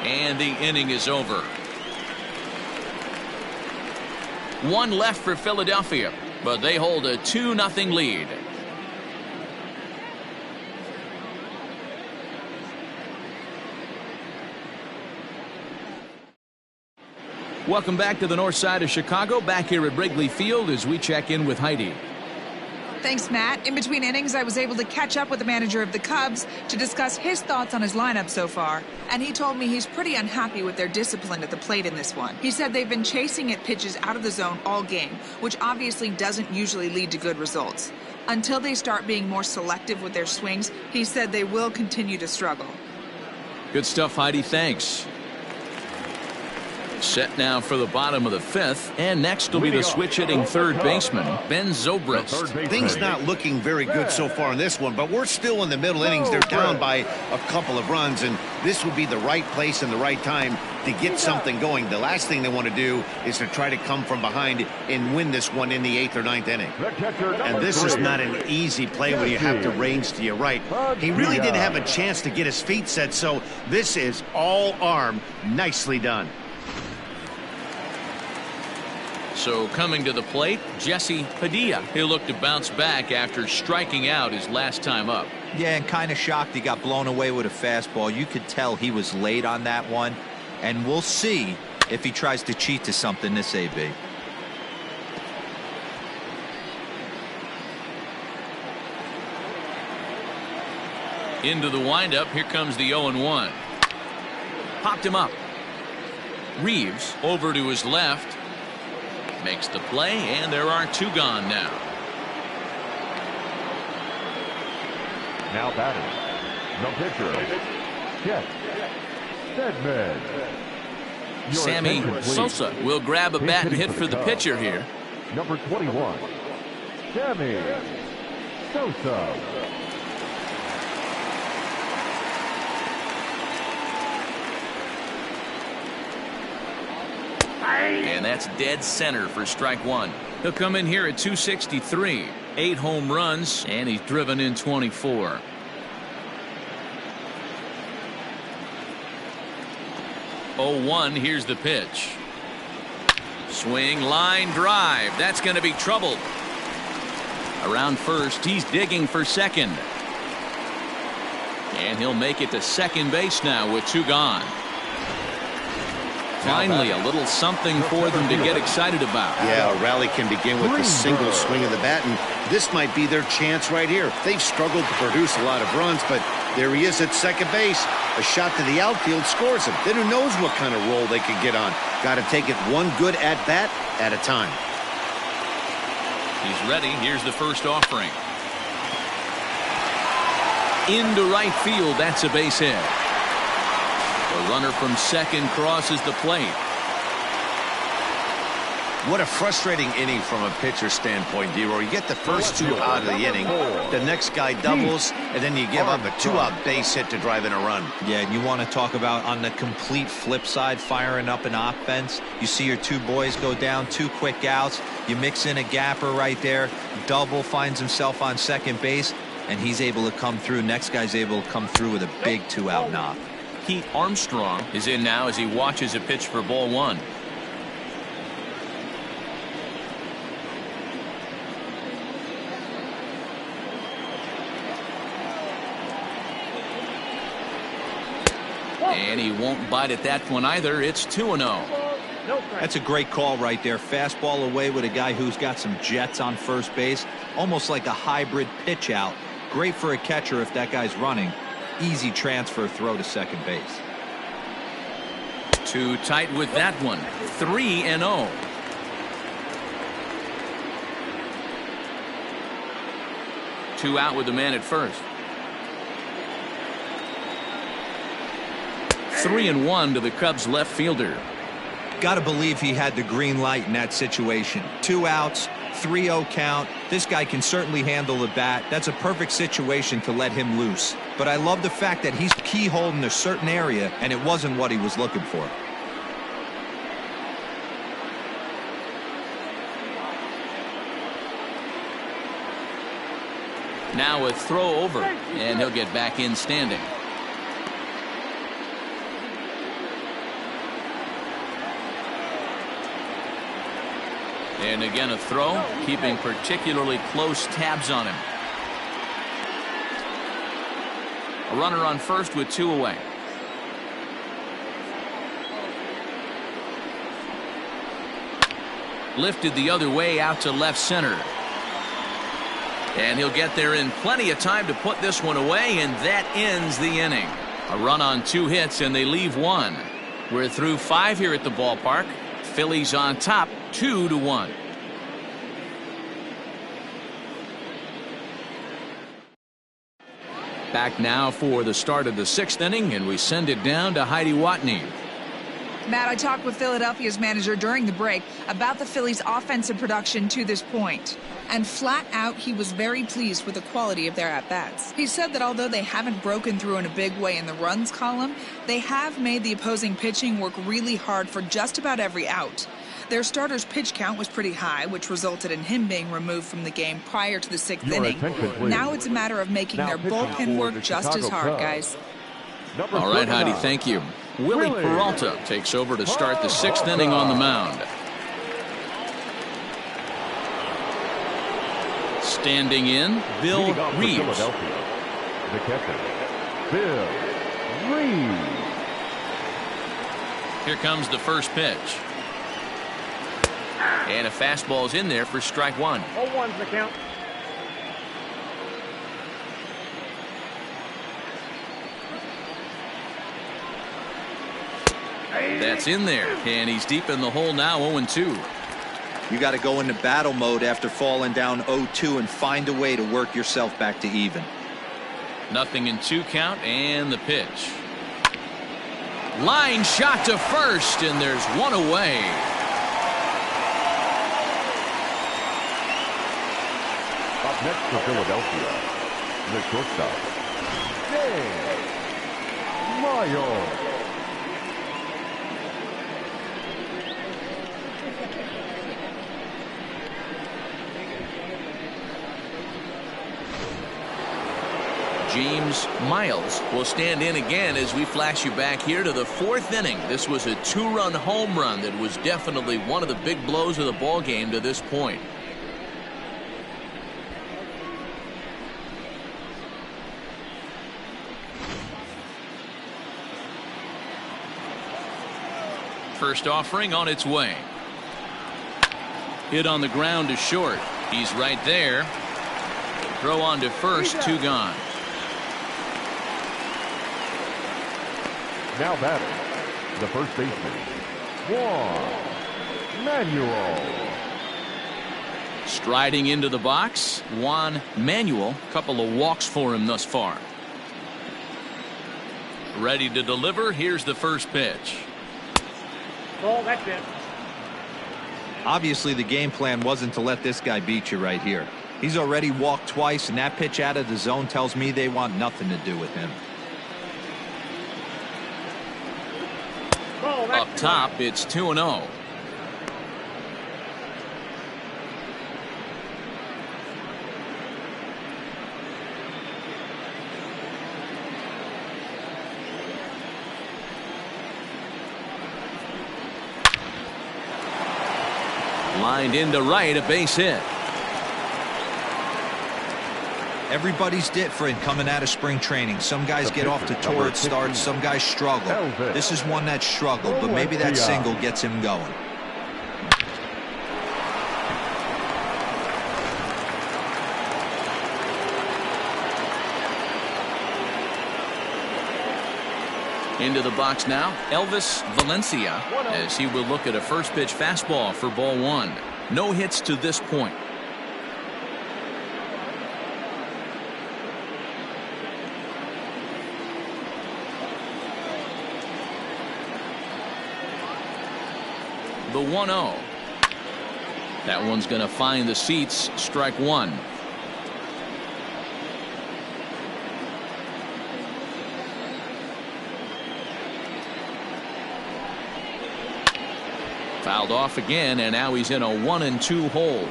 and the inning is over. 1 left for Philadelphia, but they hold a 2-0 lead. Welcome back to the north side of Chicago, back here at Wrigley Field as we check in with Heidi. Thanks, Matt. In between innings, I was able to catch up with the manager of the Cubs to discuss his thoughts on his lineup so far. And he told me he's pretty unhappy with their discipline at the plate in this one. He said they've been chasing at pitches out of the zone all game, which obviously doesn't usually lead to good results. Until they start being more selective with their swings, he said they will continue to struggle. Good stuff, Heidi. Thanks. Set now for the bottom of the 5th, and next will be the switch-hitting third baseman, Ben Zobrist. Things not looking very good so far in this one, but we're still in the middle innings. They're down by a couple of runs, and this would be the right place and the right time to get something going. The last thing they want to do is to try to come from behind and win this one in the 8th or 9th inning. And this is not an easy play when you have to range to your right. He really didn't have a chance to get his feet set, so this is all arm. Nicely done. So coming to the plate, Jesse Padilla. He'll look to bounce back after striking out his last time up. Yeah, and kind of shocked he got blown away with a fastball. You could tell he was late on that one. And we'll see if he tries to cheat to something this AB. Into the windup. Here comes the 0-1. Popped him up. Reeves over to his left. Makes the play, and there are 2 gone now. Now batting, the pitcher, Chet Steadman. Sammy Sosa will grab a bat and hit for the pitcher here. Number 21, Sammy Sosa. And that's dead center for strike 1. He'll come in here at 263. 8 home runs, and he's driven in 24. Oh, 1. Here's the pitch. Swing, line drive. That's going to be trouble. Around first, he's digging for second. And he'll make it to second base now with 2 gone. Finally, a little something for them to get excited about. Yeah, a rally can begin with a single swing of the bat, and this might be their chance right here. They've struggled to produce a lot of runs, but there he is at second base. A shot to the outfield scores him. Then who knows what kind of roll they could get on. Got to take it one good at-bat at a time. He's ready. Here's the first offering. Into right field. That's a base hit. The runner from second crosses the plate. What a frustrating inning from a pitcher standpoint, D-Roy. You get the first 2 out of the inning. The next guy doubles, and then you give up a 2-out base hit to drive in a run. Yeah, and you want to talk about on the complete flip side, firing up an offense. You see your 2 boys go down, 2 quick outs. You mix in a gapper right there. Double, finds himself on second base. and he's able to come through. Next guy's able to come through with a big 2-out knock. Pete Armstrong is in now as he watches a pitch for ball one. And he won't bite at that one either. It's 2-0. That's a great call right there. Fastball away with a guy who's got some jets on first base. Almost like a hybrid pitch out. Great for a catcher if that guy's running. Easy transfer throw to second base. Too tight with that one. 3-0. Two out with the man at first. 3-1 to the Cubs left fielder. Got to believe he had the green light in that situation. 2 outs, 3-0 count. This guy can certainly handle the bat. That's a perfect situation to let him loose. But I love the fact that he's keyholed in a certain area, and it wasn't what he was looking for. Now a throw over, and he'll get back in standing. And again a throw, keeping particularly close tabs on him. A runner on first with 2 away. Lifted the other way out to left center. And he'll get there in plenty of time to put this one away, and that ends the inning. A run on 2 hits, and they leave 1. We're through 5 here at the ballpark. Phillies on top, 2-1. Back now for the start of the 6th inning, and we send it down to Heidi Watney. Matt, I talked with Philadelphia's manager during the break about the Phillies' offensive production to this point. And flat out, he was very pleased with the quality of their at-bats. He said that although they haven't broken through in a big way in the runs column, they have made the opposing pitching work really hard for just about every out. Their starter's pitch count was pretty high, which resulted in him being removed from the game prior to the 6th inning. Now it's a matter of making their bullpen work just as hard, guys. All right, Heidi, thank you. Willie Peralta takes over to start the 6th inning on the mound. Standing in, Bill Reeves. The catcher, Bill Reeves. Here comes the first pitch. And a fastball's in there for strike 1. 0-1's the count. That's in there, and he's deep in the hole now, 0-2. You got to go into battle mode after falling down 0-2 and find a way to work yourself back to even. Nothing in 2 count, and the pitch. Line shot to first, and there's 1 away. Up next for Philadelphia, the shortstop, Mayo. James Miles will stand in again as we flash you back here to the 4th inning. This was a 2-run home run that was definitely one of the big blows of the ball game to this point. First offering on its way. Hit on the ground to short. He's right there. Throw on to first, 2 gone. Now batting, the first baseman, Juan Manuel. Striding into the box, Juan Manuel. Couple of walks for him thus far. Ready to deliver. Here's the first pitch. Ball, that's it. Obviously, the game plan wasn't to let this guy beat you right here. He's already walked twice, and that pitch out of the zone tells me they want nothing to do with him. Ball, Up top, it's 2-0. Lined into right, a base hit. Everybody's different coming out of spring training. Some guys get off to torrid starts, some guys struggle. This is one that struggled, but maybe that single gets him going. Into the box now, Elvis Valencia, as he will look at a first pitch fastball for ball one. No hits to this point. The 1-0. That one's going to find the seats. Strike one. Fouled off again, and now he's in a 1-2 hole.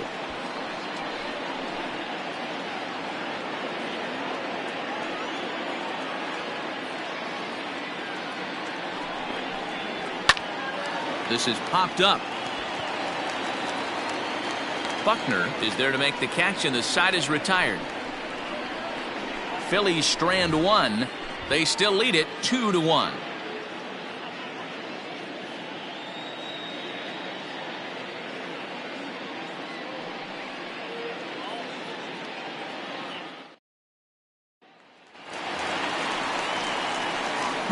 This is popped up. Buckner is there to make the catch, and the side is retired. Phillies strand one. They still lead it 2-1.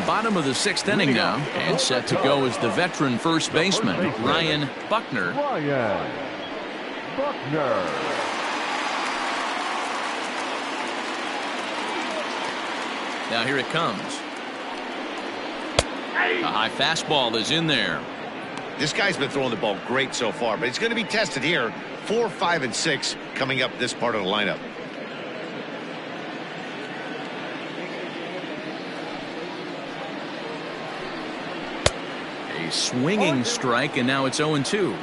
Bottom of the sixth inning now, and set to go is the veteran first baseman, Ryan Buckner. Ryan Buckner. Now here it comes. A high fastball is in there. This guy's been throwing the ball great so far, but it's going to be tested here. 4, 5, and 6 coming up this part of the lineup. A swinging strike, and now it's 0-2.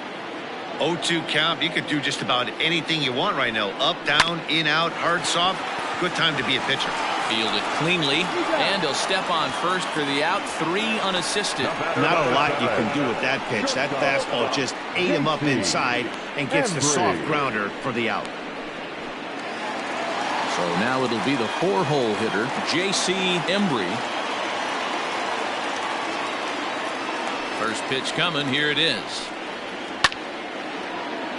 0-2 count. You could do just about anything you want right now. Up, down, in, out, hard, soft. Good time to be a pitcher. Fielded cleanly, and he'll step on first for the out. 3 unassisted. Not a lot you can do with that pitch. That fastball just ate him up inside and gets the soft grounder for the out. So now it'll be the 4-hole hitter, J.C. Embry. First pitch coming. Here it is.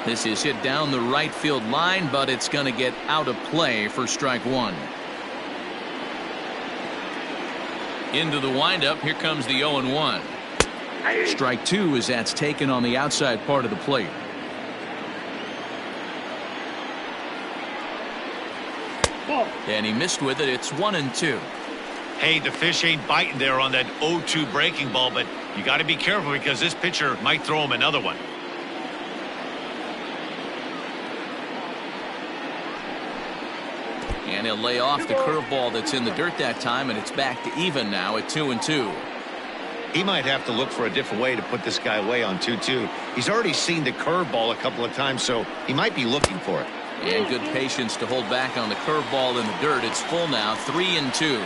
This is hit down the right field line, but it's going to get out of play for strike one. Into the windup. Here comes the 0-1. Strike two as that's taken on the outside part of the plate. And he missed with it. It's 1-2. Hey, the fish ain't biting there on that 0-2 breaking ball, but you got to be careful because this pitcher might throw him another one. And he'll lay off the curveball that's in the dirt that time, and it's back to even now at 2-2. He might have to look for a different way to put this guy away on 2-2. He's already seen the curveball a couple of times, so he might be looking for it. And good patience to hold back on the curveball in the dirt. It's full now, 3-2.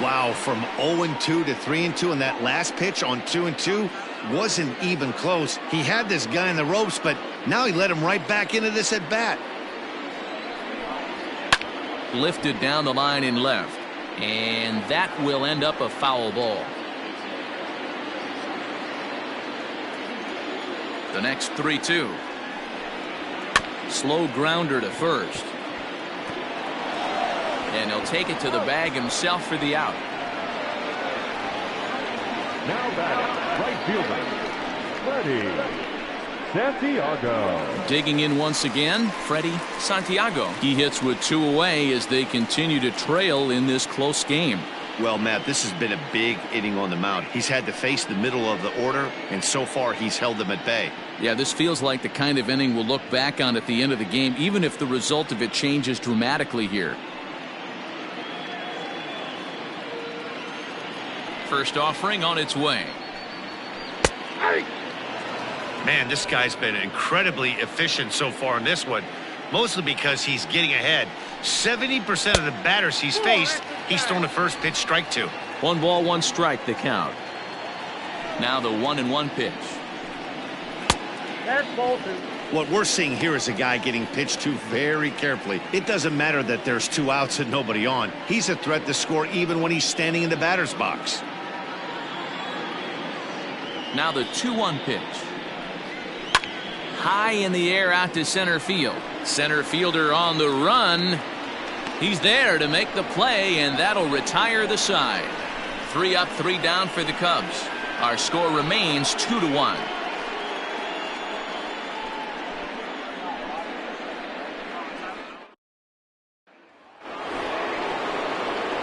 Wow, from 0-2 to 3-2, and that last pitch on 2-2 wasn't even close. He had this guy in the ropes, but now he let him right back into this at bat. Lifted down the line in left, and that will end up a foul ball. The next 3-2. Slow grounder to first. And he'll take it to the bag himself for the out. Now batting, right fielder, Freddie Santiago. Digging in once again, Freddie Santiago. He hits with 2 away as they continue to trail in this close game. Well, Matt, this has been a big inning on the mound. He's had to face the middle of the order, and so far he's held them at bay. Yeah, this feels like the kind of inning we'll look back on at the end of the game, even if the result of it changes dramatically here. First offering on its way. Man, this guy's been incredibly efficient so far in this one, mostly because he's getting ahead. 70% of the batters he's faced, he's thrown the first pitch strike to. 1 ball, 1 strike, the count. Now the 1-1 pitch. That's ball 2. What we're seeing here is a guy getting pitched to very carefully. It doesn't matter that there's 2 outs and nobody on. He's a threat to score even when he's standing in the batter's box. Now the 2-1 pitch. High in the air out to center field. Center fielder on the run. He's there to make the play, and that'll retire the side. 3 up, 3 down for the Cubs. Our score remains 2-1.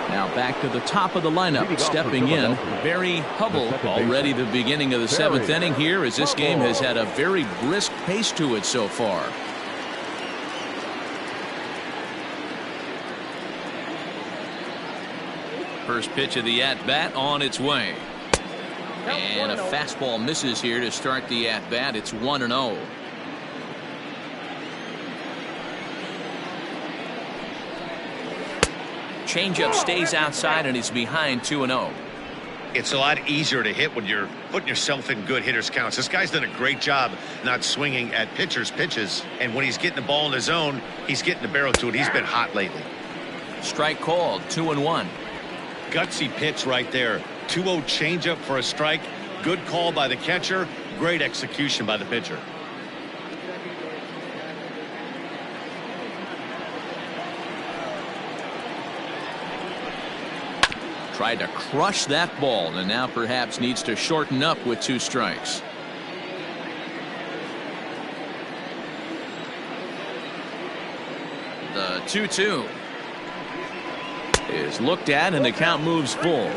Now back to the top of the lineup. Stepping in, Barry Hubble. Already the beginning of the 7th inning here, as this game has had a very brisk pace to it so far. First pitch of the at-bat on its way. And a fastball misses here to start the at-bat. It's 1-0. Changeup stays outside, and he's behind 2-0. It's a lot easier to hit when you're putting yourself in good hitters' counts. This guy's done a great job not swinging at pitchers' pitches, and when he's getting the ball in his zone, he's getting the barrel to it. He's been hot lately. Strike called, 2-1. Gutsy pitch right there. 2-0 changeup for a strike. Good call by the catcher. Great execution by the pitcher. Tried to crush that ball, and now perhaps needs to shorten up with 2 strikes. The 2-2 is looked at, and the count moves full.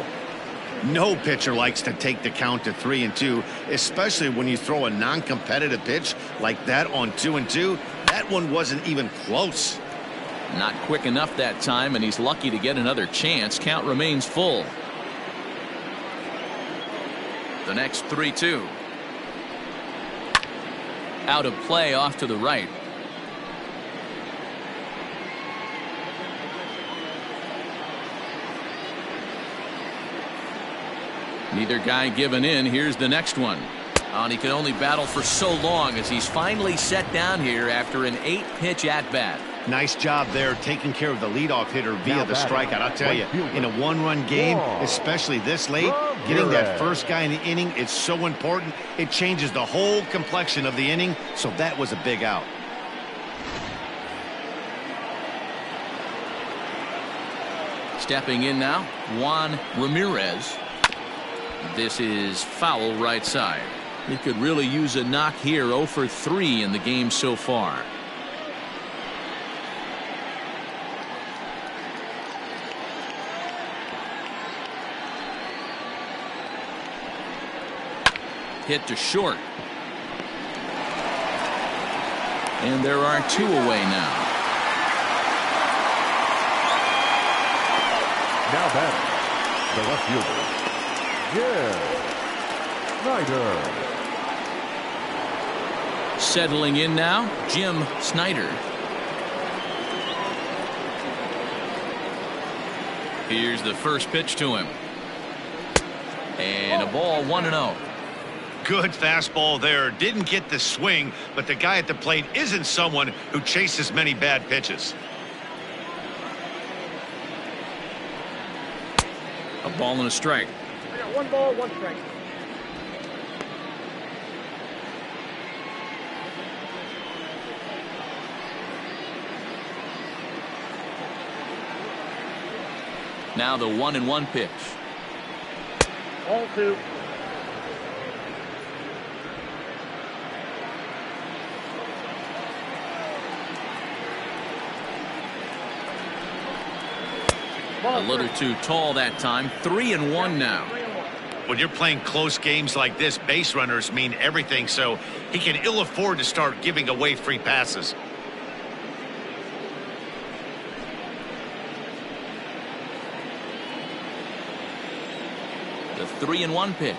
No pitcher likes to take the count to 3-2, especially when you throw a non-competitive pitch like that on 2-2. That one wasn't even close. Not quick enough that time, and he's lucky to get another chance. Count remains full. The next 3-2. Out of play off to the right. Neither guy giving in. Here's the next one. And he can only battle for so long as he's finally set down here after an 8-pitch at-bat. Nice job there taking care of the leadoff hitter via the strikeout. I'll tell you, in a 1-run game, especially this late, getting that first guy in the inning is so important. It changes the whole complexion of the inning, so that was a big out. Stepping in now, Juan Ramirez. This is foul right side. He could really use a knock here. 0 for 3 in the game so far. Hit to short. And there are 2 away now. Now batting, the left fielder, Snyder. Settling in now, Jim Snyder. Here's the first pitch to him. And a ball, 1-0. Good fastball there. Didn't get the swing, but the guy at the plate isn't someone who chases many bad pitches. A ball and a strike. I got 1 ball, 1 strike. Now the 1-1 pitch. Ball 2. A little too tall that time. 3-1 now. When you're playing close games like this, base runners mean everything, so he can ill afford to start giving away free passes. The 3-1 pitch.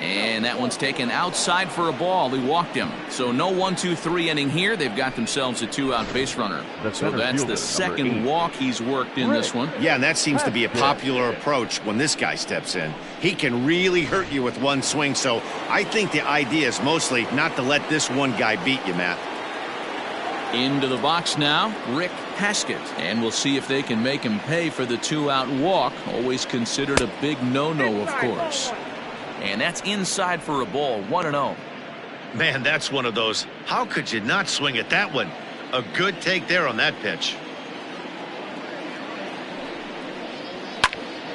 And that one's taken outside for a ball. He walked him. So no 1-2-3 inning here. They've got themselves a two-out base runner. So that's the second walk he's worked in this one. Yeah, and that seems to be a popular approach when this guy steps in. He can really hurt you with one swing, so I think the idea is mostly not to let this one guy beat you, Matt. Into the box now, Rick Haskett. And we'll see if they can make him pay for the two-out walk. Always considered a big no-no, of course. And that's inside for a ball, 1-0. Man, that's one of those. How could you not swing at that one? A good take there on that pitch.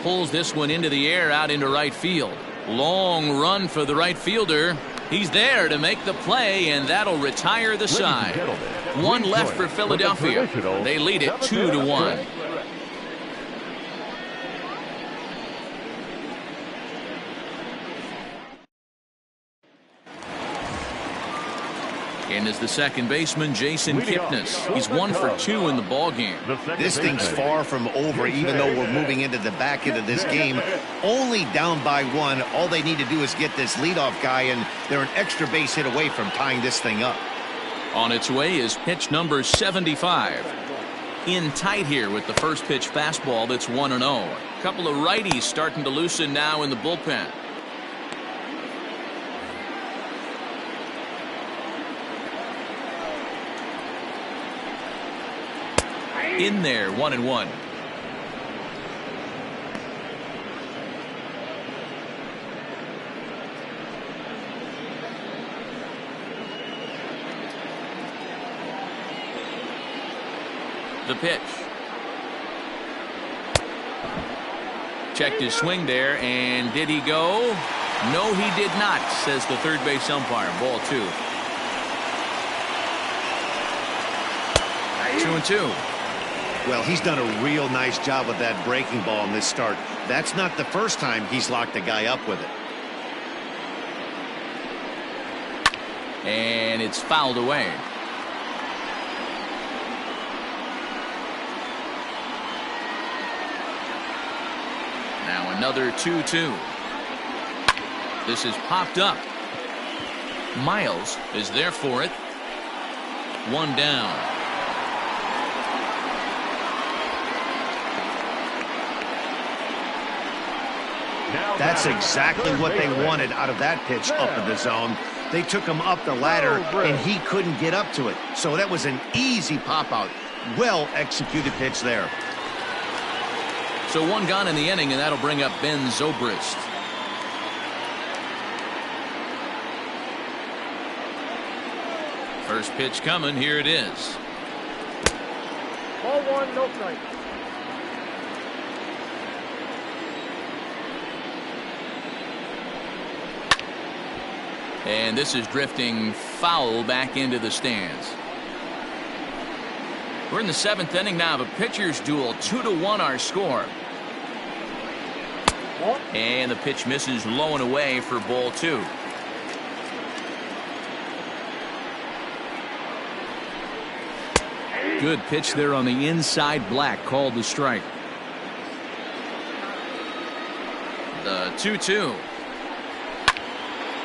Pulls this one into the air out into right field. Long run for the right fielder. He's there to make the play, and that'll retire the side. One left for Philadelphia. They lead it 2-1. And is the second baseman, Jason Kipnis. He's 1 for 2 in the ballgame. This thing's far from over, even though we're moving into the back end of this game. Only down by 1. All they need to do is get this leadoff guy, and they're an extra base hit away from tying this thing up. On its way is pitch number 75. In tight here with the first pitch fastball that's 1-0. A couple of righties starting to loosen now in the bullpen. In there, 1-1. The pitch. Checked his swing there, and did he go? No, he did not, says the third base umpire. Ball 2. 2-2. Well, he's done a real nice job with that breaking ball in this start. That's not the first time he's locked a guy up with it. And it's fouled away. Now another 2-2. This is popped up. Miles is there for it. One down. That's exactly what they wanted out of that pitch up in the zone. They took him up the ladder, and he couldn't get up to it. So that was an easy pop-out. Well-executed pitch there. So one gone in the inning, and that'll bring up Ben Zobrist. First pitch coming. Here it is. Ball 1, no strike. And this is drifting foul back into the stands. We're in the 7th inning now of a pitcher's duel. 2-1 our score. And the pitch misses low and away for ball 2. Good pitch there on the inside. Black called the strike. The 2-2.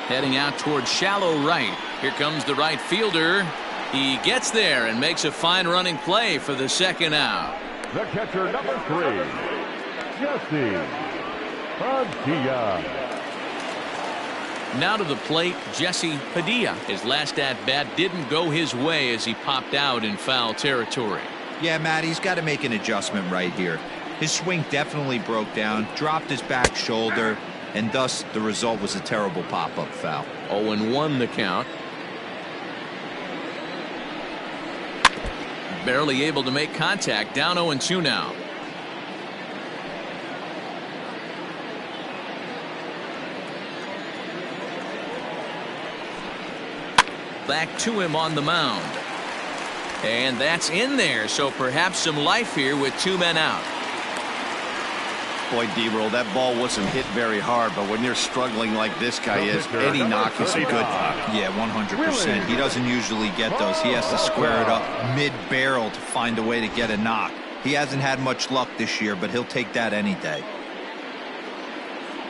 Heading out towards shallow right. Here comes the right fielder. He gets there and makes a fine running play for the second out. The catcher, number 3, Jesse Padilla. Now to the plate, Jesse Padilla. His last at-bat didn't go his way as he popped out in foul territory. Yeah, Matt, he's got to make an adjustment right here. His swing definitely broke down, dropped his back shoulder, and thus the result was a terrible pop-up foul. 0-1 the count. Barely able to make contact. Down 0-2 now. Back to him on the mound. And that's in there, so perhaps some life here with 2 men out. Boy, D-roll, that ball wasn't hit very hard, but when you're struggling like this guy is, any knock is a good knock. Yeah, 100%. He doesn't usually get those. He has to square it up mid-barrel to find a way to get a knock. He hasn't had much luck this year, but he'll take that any day.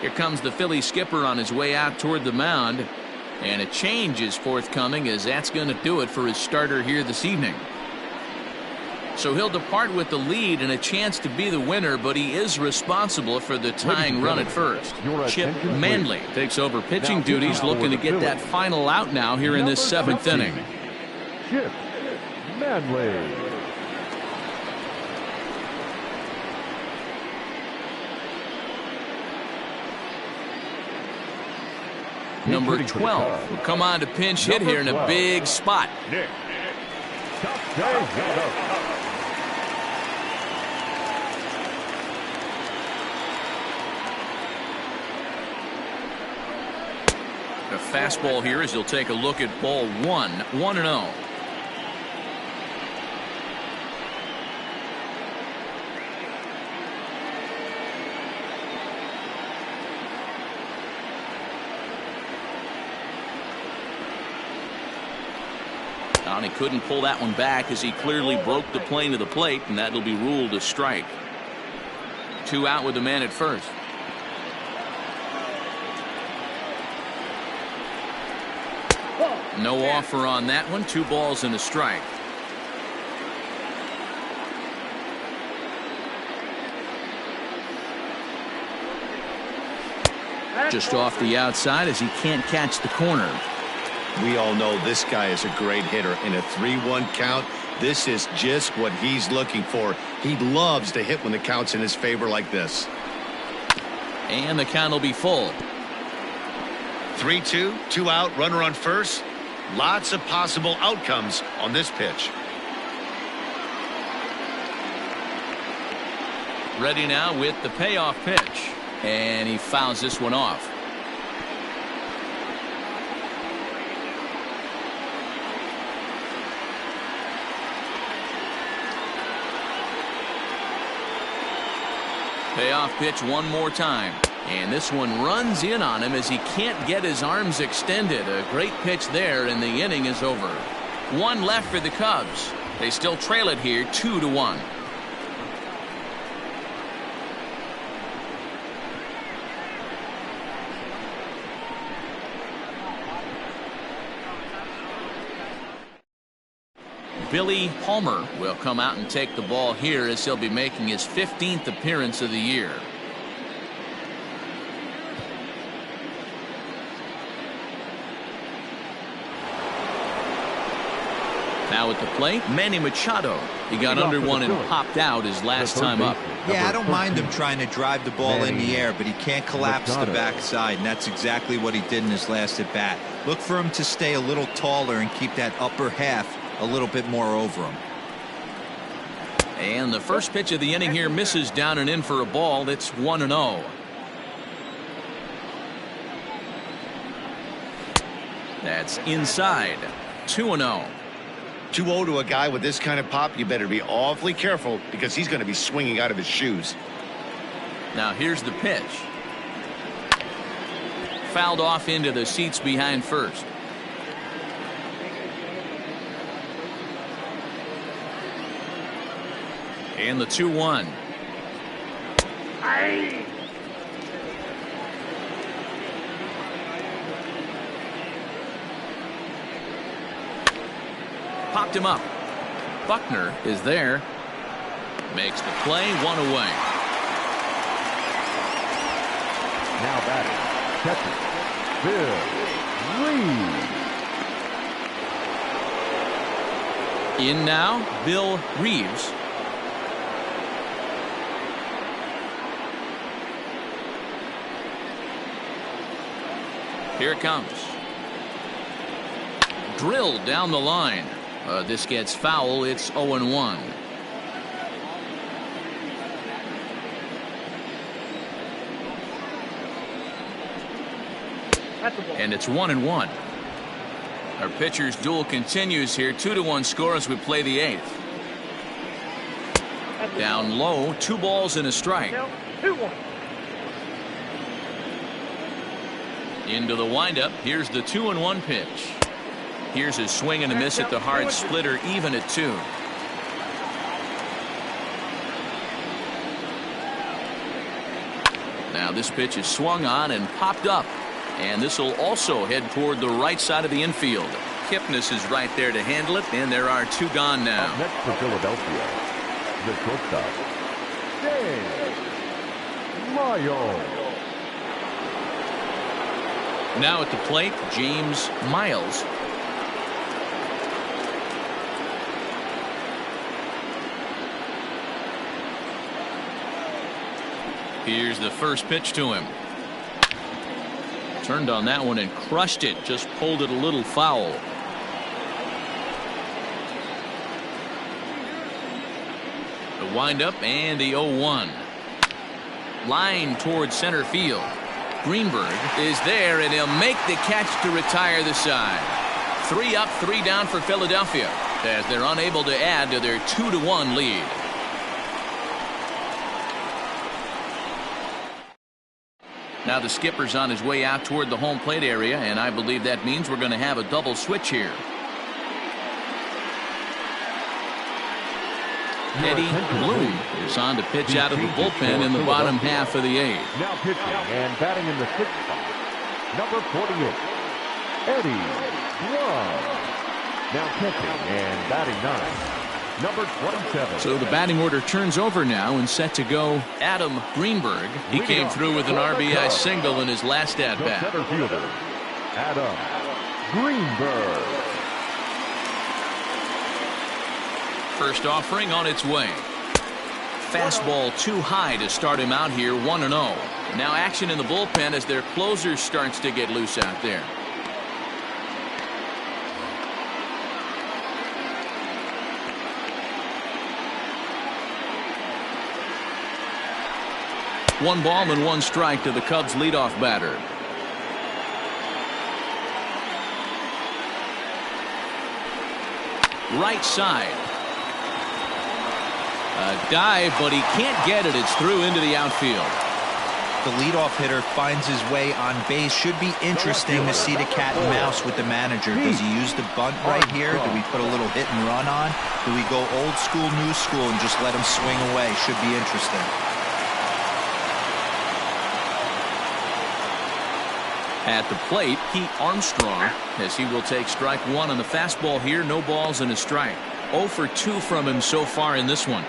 Here comes the Phillies skipper on his way out toward the mound. And a change is forthcoming, as that's going to do it for his starter here this evening. So he'll depart with the lead and a chance to be the winner, but he is responsible for the tying run at first. Chip Manley takes over pitching duties, looking to get that final out now here in this 7th inning. Chip Manley. Number 12 will come on to pinch hit here in a big spot. A fastball here as he'll take a look at ball 1, 1-0. And he couldn't pull that one back as he clearly broke the plane of the plate, and that'll be ruled a strike. 2 out with the man at first. No offer on that one. 2 balls and a strike. Just off the outside as he can't catch the corner. We all know this guy is a great hitter. In a 3-1 count, this is just what he's looking for. He loves to hit when the count's in his favor like this. And the count will be full. 3-2, 2 out, runner on first. Lots of possible outcomes on this pitch. Ready now with the payoff pitch. And he fouls this one off. Payoff pitch one more time. And this one runs in on him as he can't get his arms extended. A great pitch there, and the inning is over. 1 left for the Cubs. They still trail it here 2-1. Billy Palmer will come out and take the ball here as he'll be making his 15th appearance of the year. Now at the plate, Manny Machado. He got under one and popped out his last time up. Yeah, I don't mind him trying to drive the ball in the air, but he can't collapse the backside, and that's exactly what he did in his last at bat. Look for him to stay a little taller and keep that upper half a little bit more over him. And the first pitch of the inning here misses down and in for a ball. That's 1-0. That's inside. 2-0. 2-0 to a guy with this kind of pop, you better be awfully careful because he's going to be swinging out of his shoes. Now here's the pitch. Fouled off into the seats behind first. And the 2-1. Popped him up. Buckner is there. Makes the play, 1 away. Now batting, catcher, Bill Reeves. In now, Bill Reeves. Here it comes. Drilled down the line. This gets foul. It's 0-1. And it's 1-1. Our pitcher's duel continues here. 2-1 score as we play the 8th. Down low, 2 balls and a strike. 2-1. Into the windup. Here's the 2-1 pitch. Here's his swing and a miss at the hard splitter, even at 2. Now this pitch is swung on and popped up. And this will also head toward the right side of the infield. Kipnis is right there to handle it, and there are 2 gone now. Up next for Philadelphia, the shortstop, Miles. Now at the plate, James Miles. Here's the first pitch to him. Turned on that one and crushed it. Just pulled it a little foul. The windup and the 0-1. Line towards center field. Greenberg is there, and he'll make the catch to retire the side. 3 up, 3 down for Philadelphia as they're unable to add to their 2-1 lead. Now the skipper's on his way out toward the home plate area, and I believe that means we're going to have a double switch here. Eddie Bloom is on to pitch out of the bullpen in the bottom half of the 8th. Now pitching and batting in the 6th spot, number 48, Eddie Bloom. Now pitching and batting 9, number 27. So the batting order turns over now and set to go Adam Greenberg. He came through with an RBI single in his last at-bat. Center fielder, Adam Greenberg. First offering on its way. Fastball too high to start him out here, 1-0. Now action in the bullpen as their closer starts to get loose out there. One ball and 1 strike to the Cubs leadoff batter. Right side. A dive, but he can't get it. It's through into the outfield. The leadoff hitter finds his way on base. Should be interesting to see the cat and mouse with the manager. Does he use the bunt right here? Do we put a little hit and run on? Do we go old school, new school, and just let him swing away? Should be interesting. At the plate, Pete Armstrong, as he will take strike 1 on the fastball here. No balls and a strike. 0 for 2 from him so far in this one.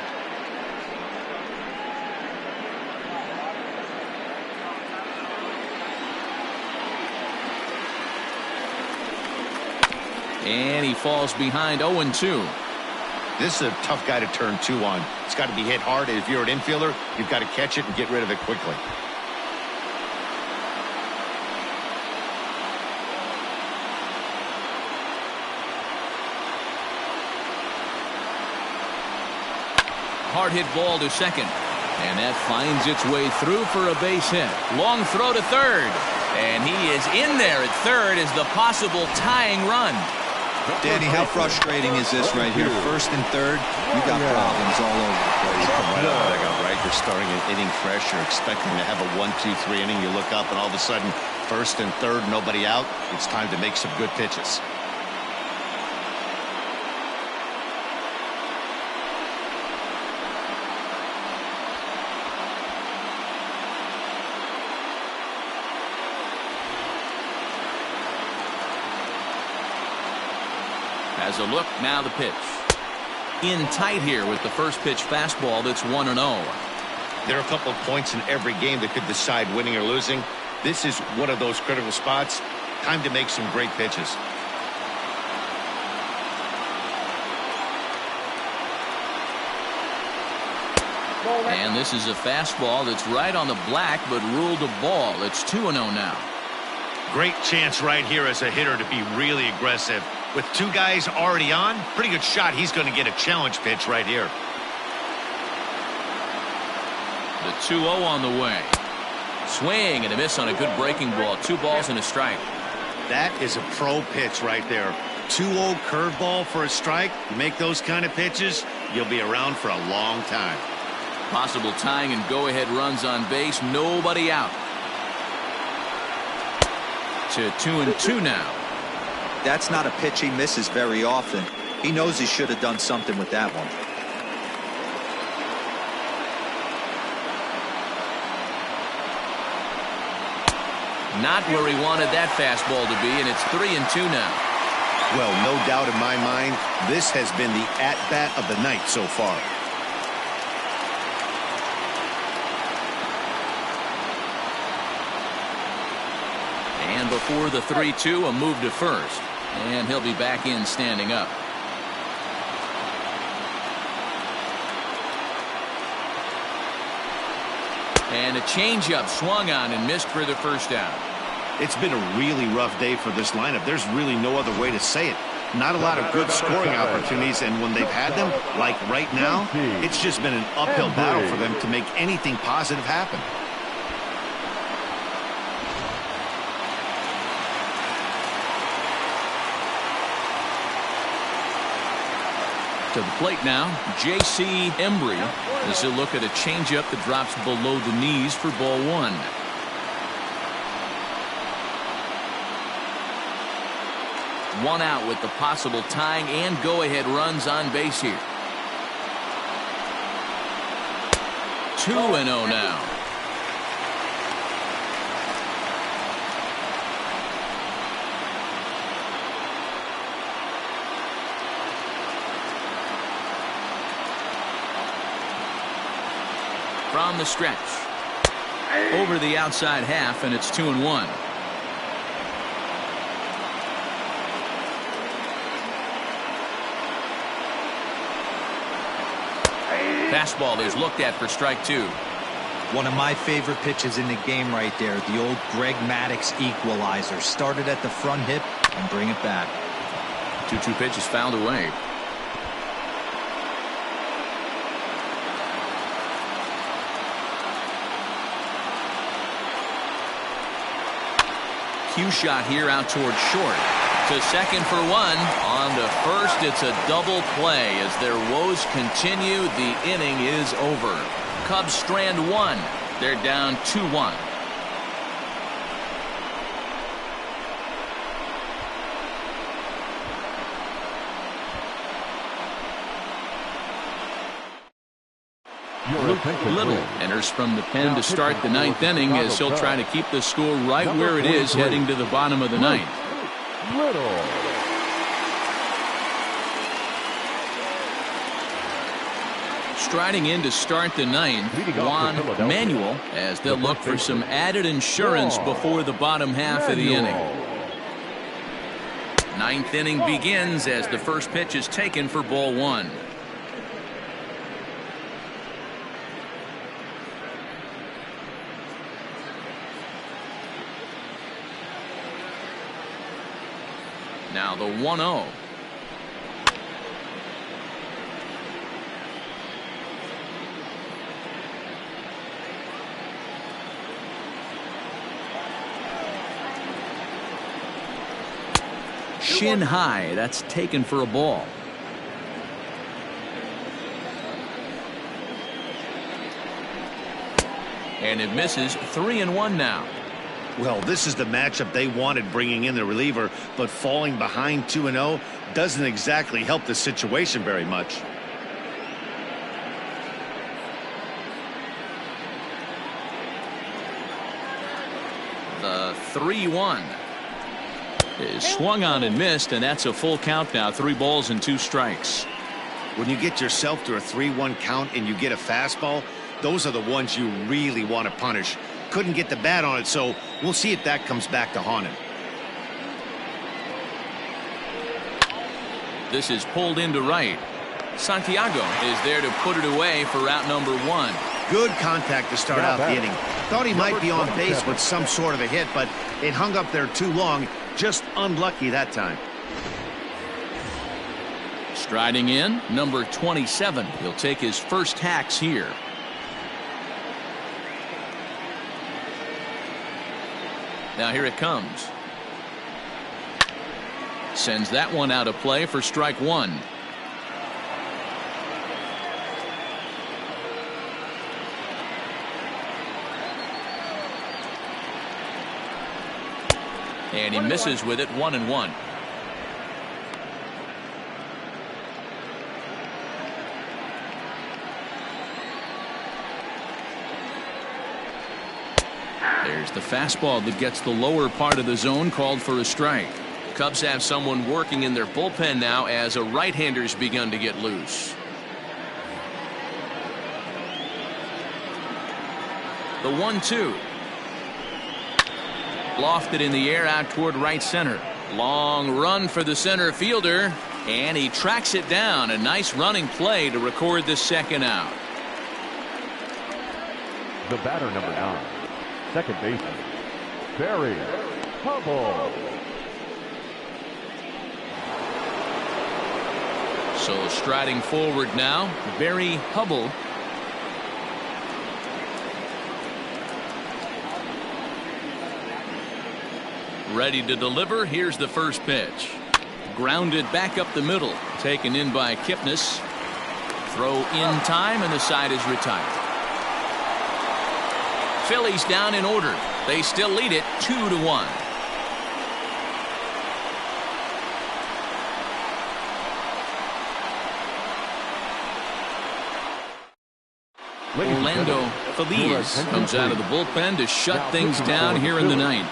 And he falls behind 0-2. This is a tough guy to turn 2 on. It's got to be hit hard. If you're an infielder, you've got to catch it and get rid of it quickly. Hard hit ball to second. And that finds its way through for a base hit. Long throw to third. And he is in there at third as the possible tying run. Danny, how frustrating is this right here? First and third, you got problems all over the place. You come right out of the dugout, right? You're starting an inning fresh. You're expecting to have a 1-2-3 inning. You look up and all of a sudden, first and third, nobody out. It's time to make some good pitches. As a look, now the pitch. In tight here with the first pitch fastball that's 1-0. There are a couple of points in every game that could decide winning or losing. This is one of those critical spots. Time to make some great pitches. And this is a fastball that's right on the black but ruled a ball. It's 2-0 now. Great chance right here as a hitter to be really aggressive. With 2 guys already on, pretty good shot he's going to get a challenge pitch right here. The 2-0 on the way. Swing and a miss on a good breaking ball. 2 balls and a strike. That is a pro pitch right there. 2-0 curveball for a strike. You make those kind of pitches, you'll be around for a long time. Possible tying and go-ahead runs on base. Nobody out. To 2-2 now. That's not a pitch he misses very often. He knows he should have done something with that one. Not where he wanted that fastball to be, and it's 3-2 now. Well, no doubt in my mind, this has been the at-bat of the night so far. And before the 3-2, a move to first. And he'll be back in standing up. And a changeup swung on and missed for the first down. It's been a really rough day for this lineup. There's really no other way to say it. Not a lot of good scoring opportunities, and when they've had them, like right now, it's just been an uphill battle for them to make anything positive happen. To the plate now, J.C. Embry. This is a look at a changeup that drops below the knees for ball one. One out with the possible tying and go-ahead runs on base here. 2-0 now. From the stretch. Over the outside half, and it's 2-1. Fastball is looked at for strike two. One of my favorite pitches in the game right there. The old Greg Maddux equalizer. Started at the front hip and bring it back. 2-2 pitch is fouled away. Cue shot here out towards short. To second for one. On to first, it's a double play. As their woes continue, the inning is over. Cubs strand one. They're down 2-1. Little enters from the pen to start the ninth inning as he'll try to keep the score right where it is heading to the bottom of the ninth. Little. Striding in to start the ninth, Juan Manuel, as they'll look for some added insurance before the bottom half of the inning. Ninth inning begins as the first pitch is taken for ball one. Now the 1-0. Shin high. That's taken for a ball. And it misses. 3-1 now. Well, this is the matchup they wanted, bringing in the reliever, but falling behind 2-0 doesn't exactly help the situation very much. The 3-1 is swung on and missed, and that's a full count now. 3 balls and 2 strikes. When you get yourself to a 3-1 count and you get a fastball, those are the ones you really want to punish. Couldn't get the bat on it, so we'll see if that comes back to haunt him. This is pulled into right. Santiago is there to put it away for out number 1. Good contact to start out the inning. Thought he might be on base with some sort of a hit, but it hung up there too long. Just unlucky that time. Striding in, number 27. He'll take his first hacks here. Now here it comes. Sends that one out of play for strike 1. And he misses with it. 1-1. There's Here's the fastball that gets the lower part of the zone, called for a strike. Cubs have someone working in their bullpen now as a right-hander's begun to get loose. The 1-2. Lofted in the air out toward right center. Long run for the center fielder, and he tracks it down. A nice running play to record the second out. The batter, number 9, second baseman, Barry Hubble. So striding forward now, Barry Hubble. Ready to deliver. Here's the first pitch. Grounded back up the middle. Taken in by Kipnis. Throw in time, and the side is retired. Phillies down in order. They still lead it 2-1. Orlando Phillies comes out of the bullpen to shut things down here in the ninth.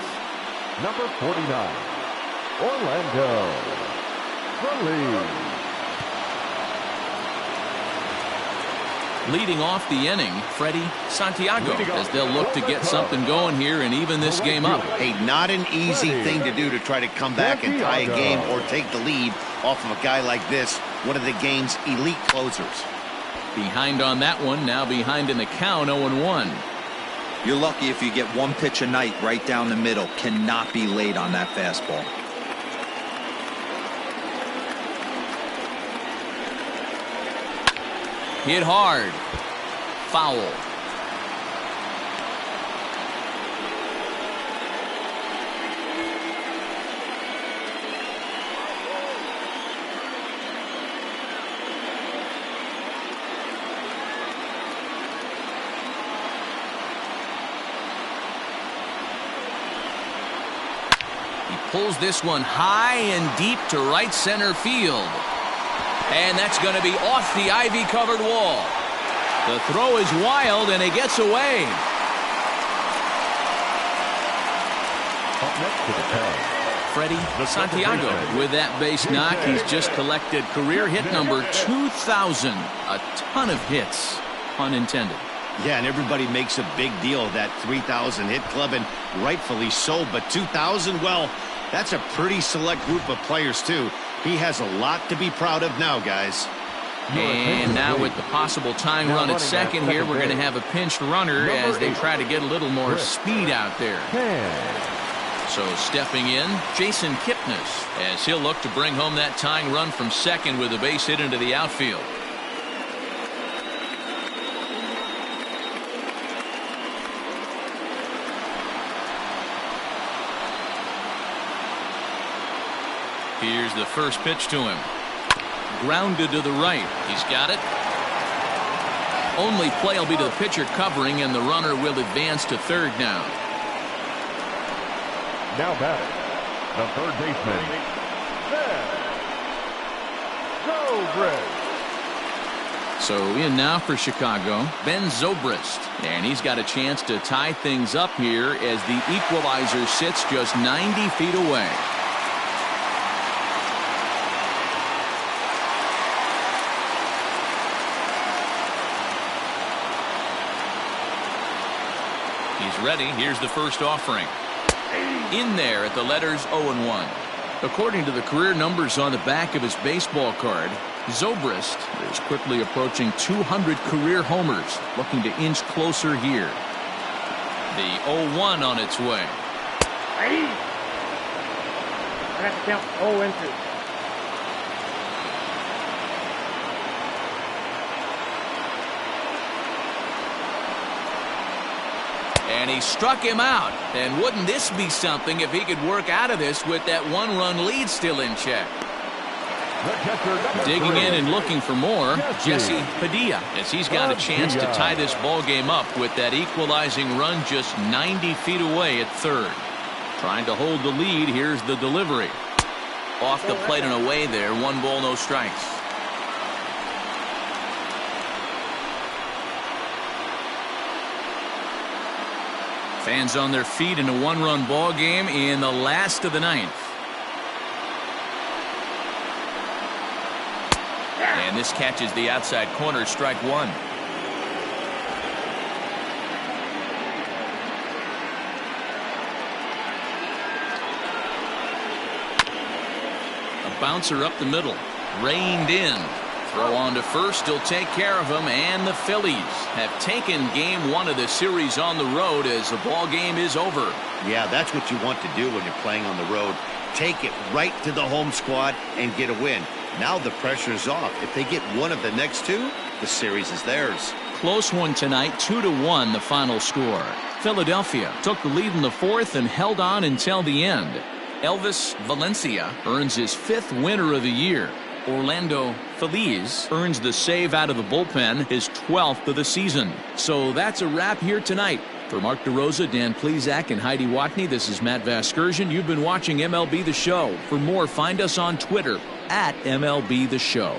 Number 49, Orlando Phillies. Leading off the inning, Freddie Santiago, as they'll look to get something going here and even this game up. Hey, not an easy thing to do, to try to come back and tie a game or take the lead off of a guy like this, one of the game's elite closers. Behind on that one, now behind in the count, 0-1. You're lucky if you get one pitch a night right down the middle. Cannot be late on that fastball. Hit hard. Foul. He pulls this one high and deep to right center field. And that's going to be off the ivy-covered wall. The throw is wild, and it gets away. Up next to the tag, Freddie Santiago with that base knock. He's just collected career hit number 2,000. A ton of hits, pun intended. Yeah, and everybody makes a big deal of that 3,000 hit club, and rightfully so. But 2,000, well, that's a pretty select group of players, too. He has a lot to be proud of now, guys. And now with the possible tying run at second here, we're going to have a pinched runner as they try to get a little more speed out there. So stepping in, Jason Kipnis, as he'll look to bring home that tying run from second with a base hit into the outfield. Here's the first pitch to him. Grounded to the right. He's got it. Only play will be to the pitcher covering, and the runner will advance to third now. Now batting, the third baseman, Zobrist. So in now for Chicago, Ben Zobrist. And he's got a chance to tie things up here as the equalizer sits just 90 feet away. He's ready. Here's the first offering. In there at the letters 0-1. According to the career numbers on the back of his baseball card, Zobrist is quickly approaching 200 career homers, looking to inch closer here. The 0-1 on its way. I have to count 0-2. And he struck him out. And wouldn't this be something if he could work out of this with that one-run lead still in check? Digging in and looking for more, Jesse Padilla, as he's got a chance to tie this ball game up with that equalizing run just 90 feet away at third. Trying to hold the lead. Here's the delivery. Off the plate and away there. 1 ball, no strikes. Fans on their feet in a one-run ball game in the last of the ninth. And this catches the outside corner, strike one. A bouncer up the middle, reined in. Throw on to first, he'll take care of him, and the Phillies have taken game one of the series on the road as the ball game is over. Yeah, that's what you want to do when you're playing on the road. Take it right to the home squad and get a win. Now the pressure is off. If they get one of the next two, the series is theirs. Close one tonight, 2-1 the final score. Philadelphia took the lead in the fourth and held on until the end. Elvis Valencia earns his 5th winner of the year. Orlando Phillies earns the save out of the bullpen, his 12th of the season. So that's a wrap here tonight. For Mark DeRosa, Dan Plesac, and Heidi Watney, this is Matt Vasgersian. You've been watching MLB The Show. For more, find us on Twitter @MLB The Show.